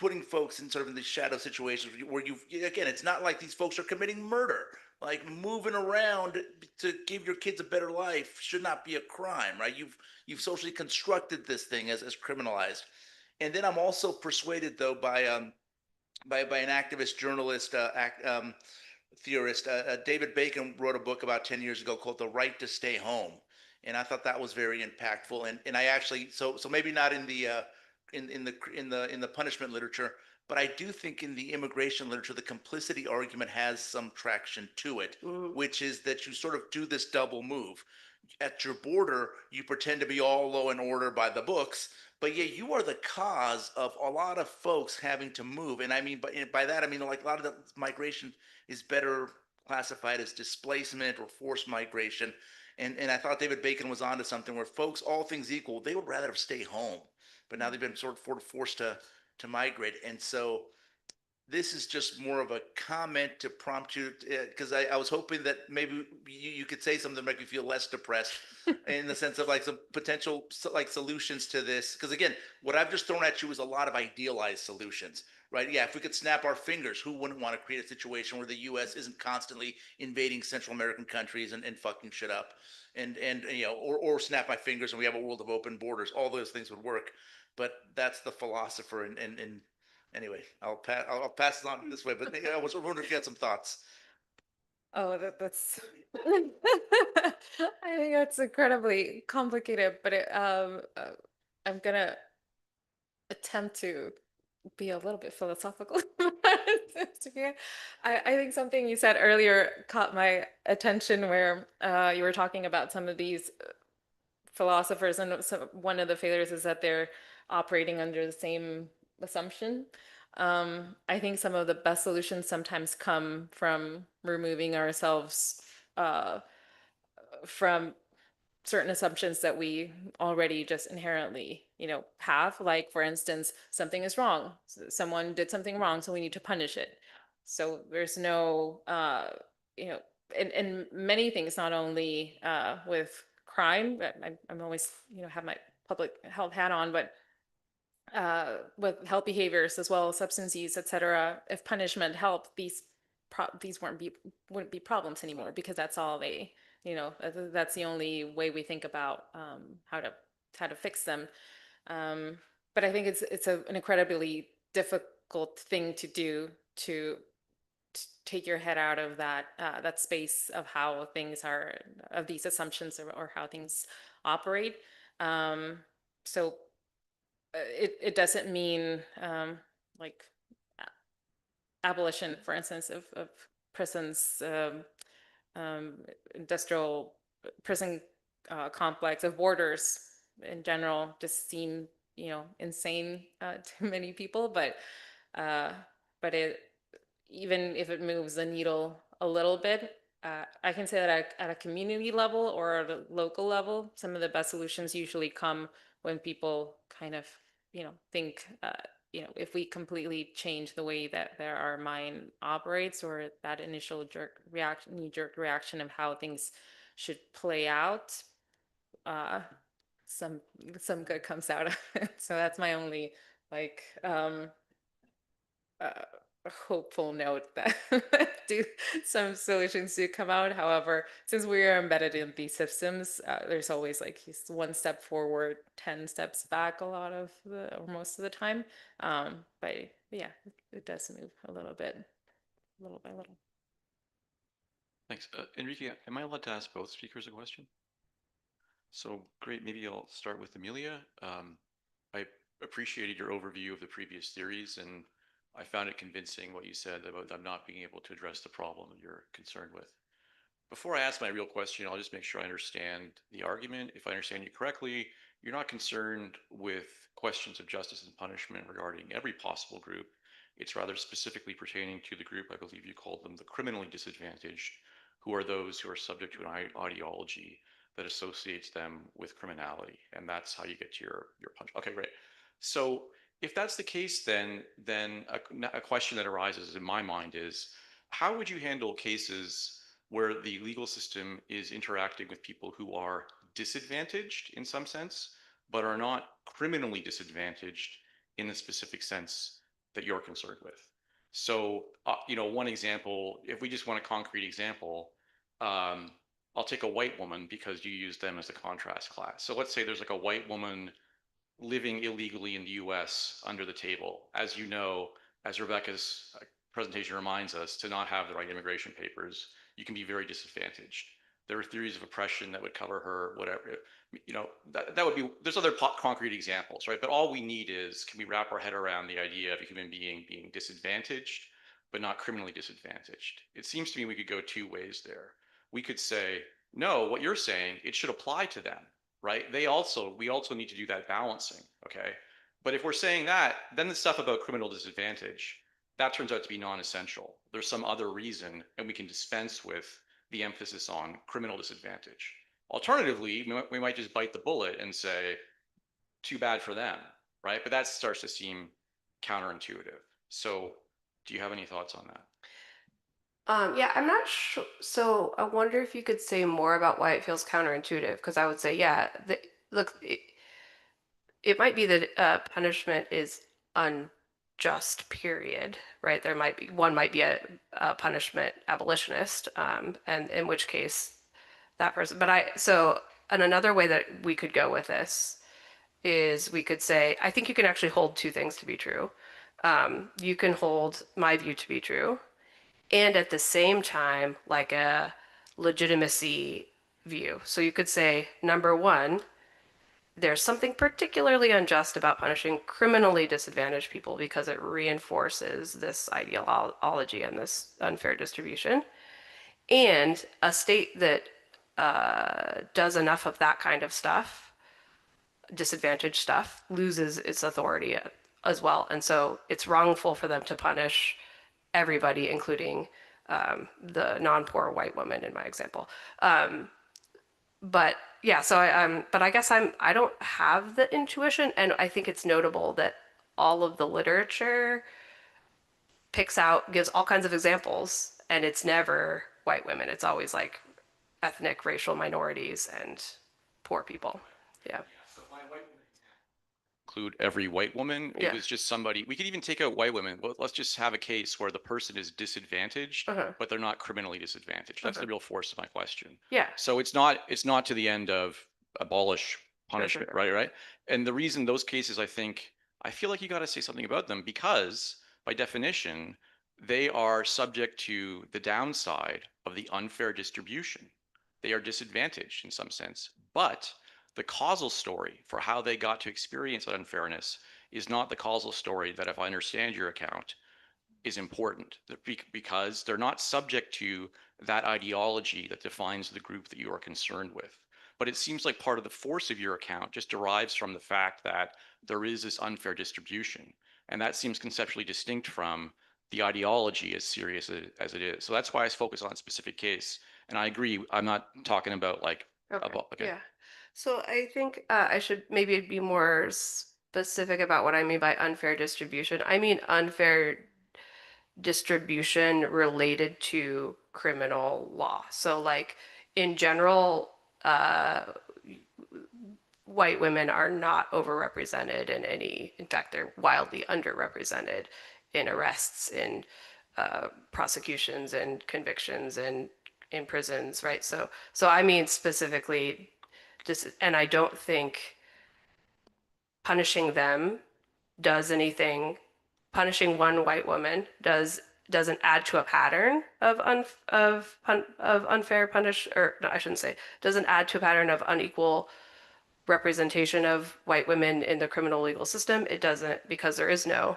putting folks in sort of in these shadow situations where again, it's not like these folks are committing murder. Like moving around to give your kids a better life should not be a crime, right? You've socially constructed this thing as criminalized. And then I'm also persuaded though by an activist journalist theorist. David Bacon wrote a book about 10 years ago called The Right to Stay Home. And I thought that was very impactful. And I actually, so maybe not in the in the punishment literature, but I do think in the immigration literature, the complicity argument has some traction to it, which is that you sort of do this double move. At your border, you pretend to be all law and order by the books, but yeah, you are the cause of a lot of folks having to move. And I mean, by that, I mean, like a lot of the migration is better classified as displacement or forced migration. And I thought David Bacon was onto something where folks, all things equal, they would rather stay home, but now they've been sort of forced to migrate. And so this is just more of a comment to prompt you, because I was hoping that maybe you could say something that make you feel less depressed in the sense of like some potential like solutions to this. Because again, what I've just thrown at you is a lot of idealized solutions, right? Yeah, if we could snap our fingers, who wouldn't want to create a situation where the U.S. isn't constantly invading Central American countries and fucking shit up? And you know, or snap my fingers and we have a world of open borders. All those things would work. But that's the philosopher and anyway, I'll pass it on this way. But I was wondering if you had some thoughts. Oh, that's I think that's incredibly complicated, but I'm gonna attempt to be a little bit philosophical. I think something you said earlier caught my attention where you were talking about some of these philosophers, and one of the failures is that they're operating under the same assumption. I think some of the best solutions sometimes come from removing ourselves from certain assumptions that we already just inherently, have. Like, for instance, something is wrong. Someone did something wrong, so we need to punish it. So there's no, in many things, not only with crime, but I'm always, have my public health hat on, but with health behaviors as well as substance use, et cetera, if punishment helped, these wouldn't be problems anymore, because that's all they, that's the only way we think about how to fix them. But I think it's an incredibly difficult thing to do, to take your head out of that space of how things are, of these assumptions, or how things operate. So it doesn't mean like abolition, for instance, of prisons, industrial prison complex, of borders in general, just seem insane to many people. But it, even if it moves the needle a little bit, I can say that at a community level or at a local level, some of the best solutions usually come when people kind of, think, if we completely change the way that our mind operates, or that initial knee-jerk reaction of how things should play out, some good comes out of it. So that's my only hopeful note, that some solutions do come out. However, since we are embedded in these systems, there's always one step forward, 10 steps back or most of the time. But yeah, it does move a little bit, little by little. Thanks. Enrique, am I allowed to ask both speakers a question? So great, maybe I'll start with Amelia. I appreciated your overview of the previous theories, and I found it convincing what you said about them not being able to address the problem that you're concerned with. Before I ask my real question, I'll just make sure I understand the argument. If I understand you correctly, you're not concerned with questions of justice and punishment regarding every possible group. It's rather specifically pertaining to the group, I believe you called them the criminally disadvantaged, who are those who are subject to an ideology that associates them with criminality. And that's how you get to your punch. Okay, great. So if that's the case, then a question that arises in my mind is, how would you handle cases where the legal system is interacting with people who are disadvantaged in some sense, but are not criminally disadvantaged in the specific sense that you're concerned with. So, one example, if we just want a concrete example, I'll take a white woman because you use them as a contrast class. So let's say there's like a white woman living illegally in the US under the table. As you know, as Rebecca's presentation reminds us, to not have the right immigration papers, you can be very disadvantaged. There are theories of oppression that would cover her, whatever. That would be, there's other concrete examples, right? But all we need is, can we wrap our head around the idea of a human being being disadvantaged, but not criminally disadvantaged? It seems to me we could go two ways there. We could say, no, what you're saying, it should apply to them, right? We also need to do that balancing, okay? But if we're saying that, then the stuff about criminal disadvantage, that turns out to be non-essential. There's some other reason, and we can dispense with the emphasis on criminal disadvantage. Alternatively, we might just bite the bullet and say, too bad for them, right? But that starts to seem counterintuitive. So do you have any thoughts on that? Yeah, I'm not sure. So I wonder if you could say more about why it feels counterintuitive, because I would say, yeah, look, it might be that punishment is unjust, period, right? One might be a punishment abolitionist, and in which case that person, and another way that we could go with this is we could say, I think you can actually hold two things to be true. You can hold my view to be true, and at the same time, like a legitimacy view. So you could say, number one, there's something particularly unjust about punishing criminally disadvantaged people because it reinforces this ideology and this unfair distribution. And a state that does enough of that kind of stuff, disadvantaged stuff, loses its authority as well. And so it's wrongful for them to punish everybody, including the non-poor white woman in my example. But yeah, so but I guess I don't have the intuition, and I think it's notable that all of the literature gives all kinds of examples, and it's never white women. It's always like ethnic, racial minorities and poor people. Yeah. So my white woman include every white woman. It was just somebody, we could even take out white women. Let's just have a case where the person is disadvantaged, but they're not criminally disadvantaged. That's the real force of my question. Yeah. So it's not to the end of abolish punishment, right? And the reason those cases, I feel like you got to say something about them because by definition, they are subject to the downside of the unfair distribution. They are disadvantaged in some sense, but the causal story for how they got to experience that unfairness is not the causal story that, if I understand your account, is important because they're not subject to that ideology that defines the group that you are concerned with. But it seems like part of the force of your account just derives from the fact that there is this unfair distribution. And that seems conceptually distinct from the ideology as serious as it is. So that's why I focus on a specific case. And I agree, I'm not talking about like, okay. Yeah. So I think I should maybe be more specific about what I mean by unfair distribution. I mean unfair distribution related to criminal law. So like in general, white women are not overrepresented in fact, they're wildly underrepresented in arrests, in prosecutions and convictions and in prisons, right? So I mean specifically and I don't think punishing them does anything. Punishing one white woman doesn't add to a pattern of unfair punish, or no, I shouldn't say, doesn't add to a pattern of unequal representation of white women in the criminal legal system. It doesn't, because there is no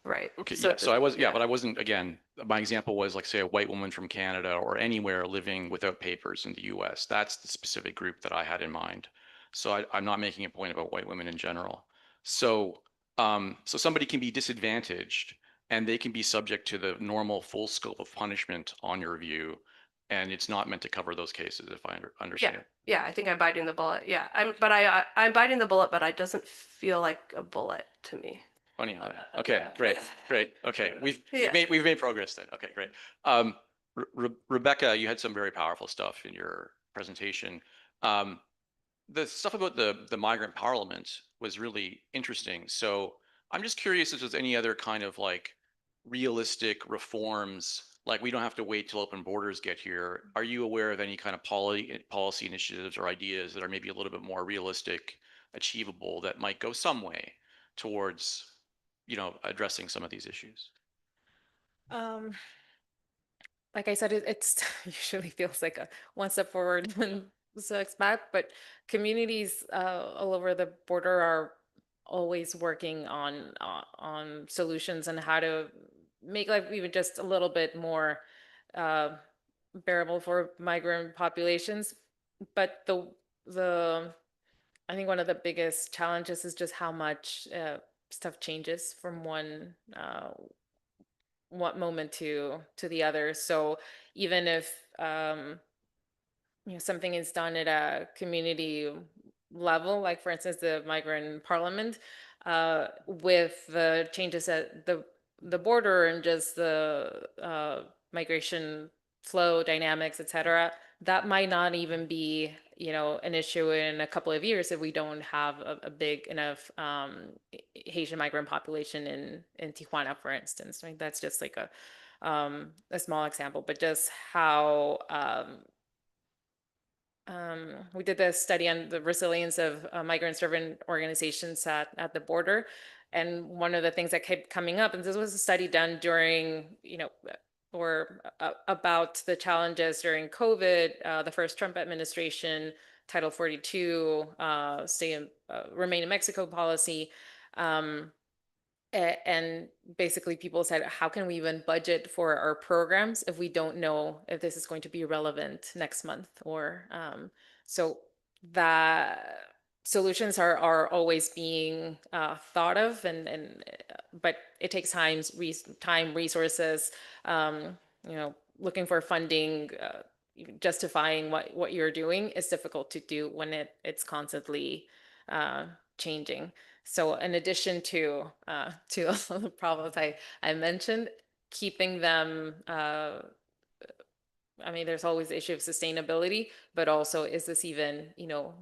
right. Okay, so I was, but I wasn't, again, my example was like, say, a white woman from Canada or anywhere living without papers in the US. That's the specific group that I had in mind. So I'm not making a point about white women in general. So, so somebody can be disadvantaged and they can be subject to the normal full scope of punishment on your view. And it's not meant to cover those cases, if I understand. Yeah, I think I'm biting the bullet. Yeah, I'm biting the bullet, but it doesn't feel like a bullet to me. Funny how that. Okay, great. Okay, we've made progress then. Okay, great. Rebecca, you had some very powerful stuff in your presentation. The stuff about the migrant parliament was really interesting. So I'm just curious if there's any other kind of like realistic reforms, like we don't have to wait till open borders get here. Are you aware of any kind of policy initiatives or ideas that are maybe a little bit more realistic, achievable, that might go some way towards, addressing some of these issues? Um, like I said, it's usually feels like a one step forward and 6 back, but communities all over the border are always working on solutions and how to make life even just a little bit more uh, bearable for migrant populations. But the I think one of the biggest challenges is just how much stuff changes from one moment to the other. So even if something is done at a community level, like for instance the migrant parliament, with the changes at the border and just the migration flow dynamics, etc., that might not even be an issue in a couple of years if we don't have a big enough Haitian migrant population in Tijuana, for instance. Right? That's just like a small example, but just how we did a study on the resilience of migrant-driven organizations at the border. And one of the things that kept coming up, and this was a study done during, or about the challenges during COVID, the first Trump administration, Title 42, remain in Mexico policy. And basically people said, how can we even budget for our programs if we don't know if this is going to be relevant next month? Or so that solutions are always being thought of, but it takes time, resources, looking for funding, justifying what you're doing is difficult to do when it's constantly changing. So in addition to all the problems I mentioned, keeping them, I mean, there's always the issue of sustainability, but also is this even,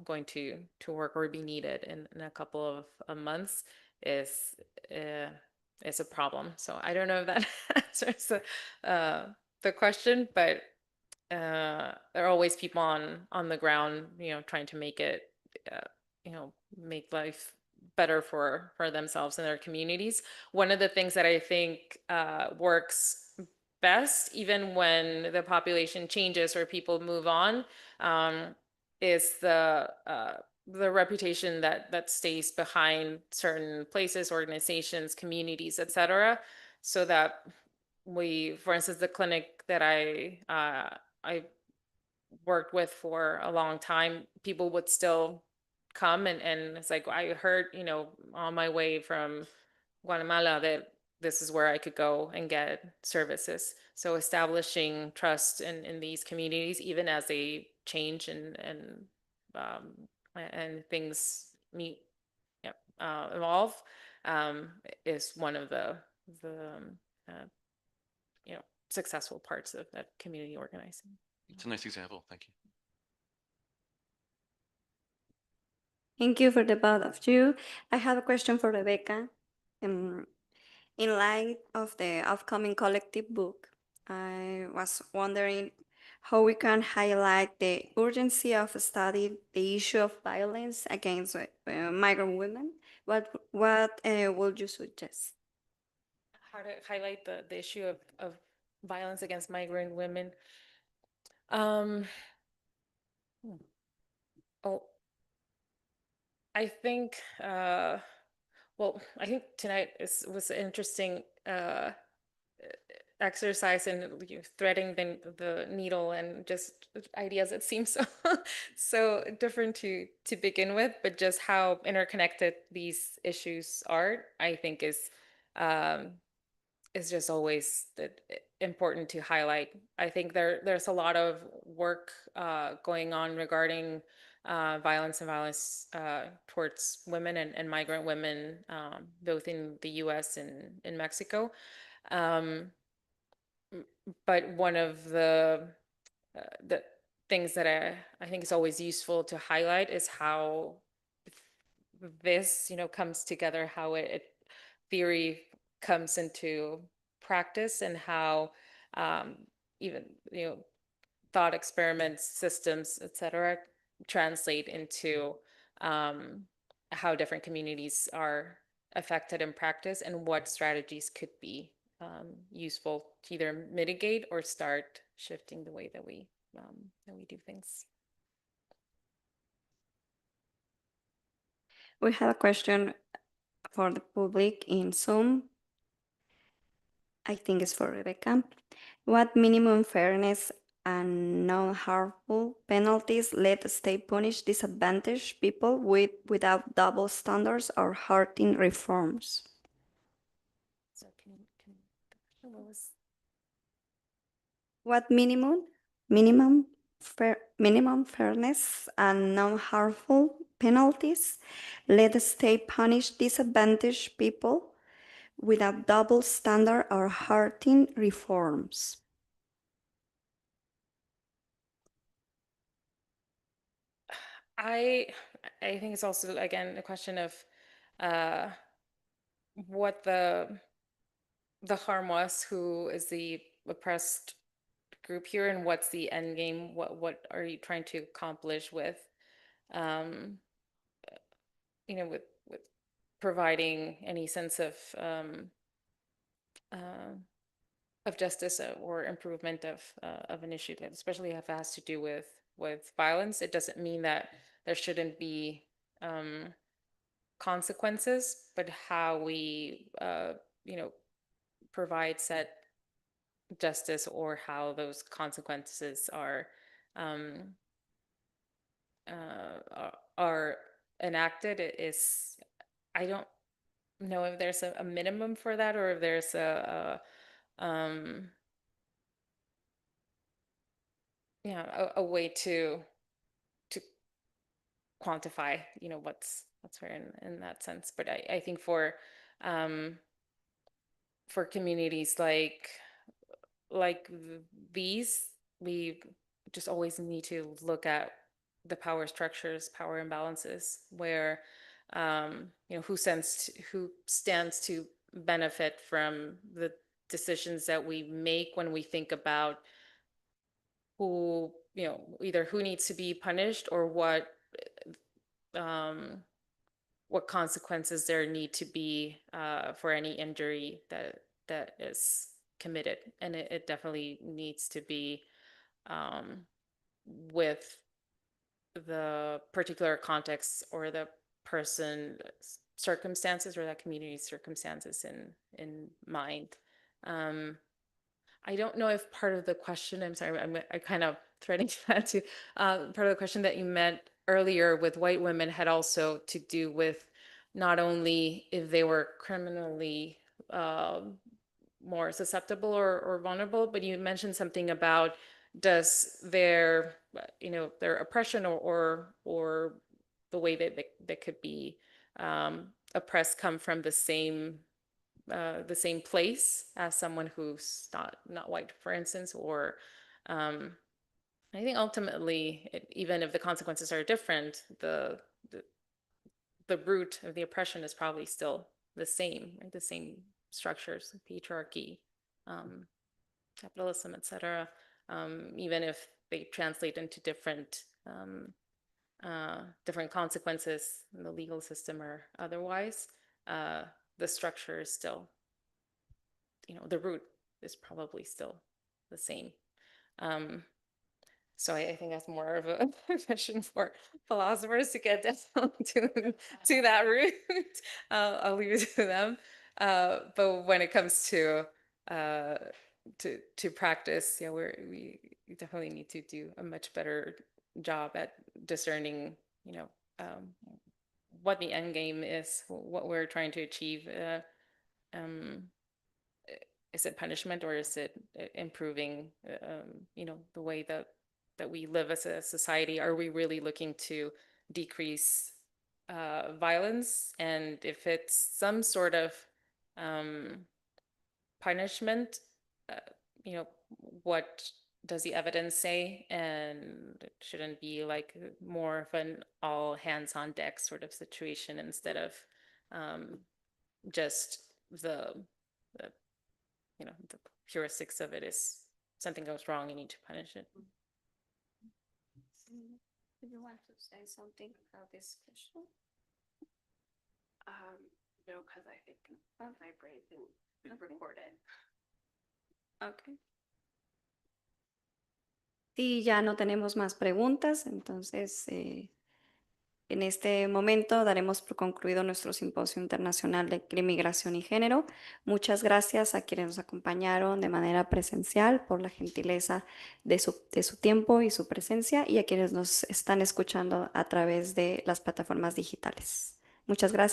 going to work or be needed in a couple of months is a problem. So I don't know if that answers the question, but there are always people on the ground, trying to make it, make life better for themselves and their communities. One of the things that I think works best, even when the population changes or people move on, is the reputation that stays behind certain places, organizations, communities, etc. So that for instance, the clinic that I worked with for a long time, people would still come and it's like, I heard, on my way from Guatemala that this is where I could go and get services. So establishing trust in these communities, even as they change and things evolve, is one of the uh, successful parts of that community organizing. It's a nice example. Thank you. Thank you for the both of you. I have a question for Rebecca. In light of the upcoming collective book, I was wondering how we can highlight the urgency of studying the issue of violence against migrant women. What would you suggest? How to highlight the issue of violence against migrant women. Oh, I think, I think tonight was an interesting exercise in threading the needle and just ideas that seem so different to begin with, but just how interconnected these issues are, I think is just always important to highlight. I think there's a lot of work going on regarding violence towards women and migrant women, both in the US and in Mexico. But one of the things that I think is always useful to highlight is how this, comes together, how it theory comes into practice and how even, thought experiments, systems, et cetera, translate into how different communities are affected in practice and what strategies could be useful to either mitigate or start shifting the way that we do things. We have a question for the public in Zoom. I think it's for Rebecca. What minimum fairness and non-harmful penalties let the state punish disadvantaged people without double standards or hurting reforms? So what was What minimum fairness and non-harmful penalties let the state punish disadvantaged people without double standard or hurting reforms? I think it's also, again, a question of what the harm was, who is the oppressed group here, and what's the end game? What are you trying to accomplish with with providing any sense of justice or improvement of an issue that, especially if it has to do with violence. It doesn't mean that there shouldn't be consequences, but how we provide said justice or how those consequences are enacted is, I don't know if there's a minimum for that, or if there's a way to quantify, what's fair in that sense. But I think for communities like these, we just always need to look at the power structures, power imbalances, where who stands to benefit from the decisions that we make when we think about who, either who needs to be punished or what consequences there need to be for any injury that is committed. And it definitely needs to be with the particular context or the person's circumstances or that community's circumstances in mind. I don't know if part of the question, I'm sorry, I kind of threading that to part of the question that you meant earlier with white women had also to do with not only if they were criminally more susceptible or vulnerable, but you mentioned something about does their oppression or the way that they could be oppressed come from the same place as someone who's not white, for instance, or I think ultimately, even if the consequences are different, the root of the oppression is probably still the same, right? The same structures, patriarchy, capitalism, etc. Even if they translate into different consequences in the legal system or otherwise, the structure is still, the root is probably still the same. So I think that's more of a question for philosophers to get down to that root. I'll leave it to them. But when it comes to practice, we definitely need to do a much better job at discerning, what the end game is, what we're trying to achieve. Is it punishment, or is it improving, the way that we live as a society? Are we really looking to decrease violence? And if it's some sort of punishment, what does the evidence say? And it shouldn't be like more of an all hands on deck sort of situation instead of just the, the the heuristics of it is something goes wrong, you need to punish it. Do you want to say something about this question? No, because I think my brain didn't record it. Okay. Sí, ya no tenemos más preguntas, entonces en este momento daremos por concluido nuestro Simposio Internacional de Crimigación y Género. Muchas gracias a quienes nos acompañaron de manera presencial por la gentileza de su tiempo y su presencia, y a quienes nos están escuchando a través de las plataformas digitales. Muchas gracias.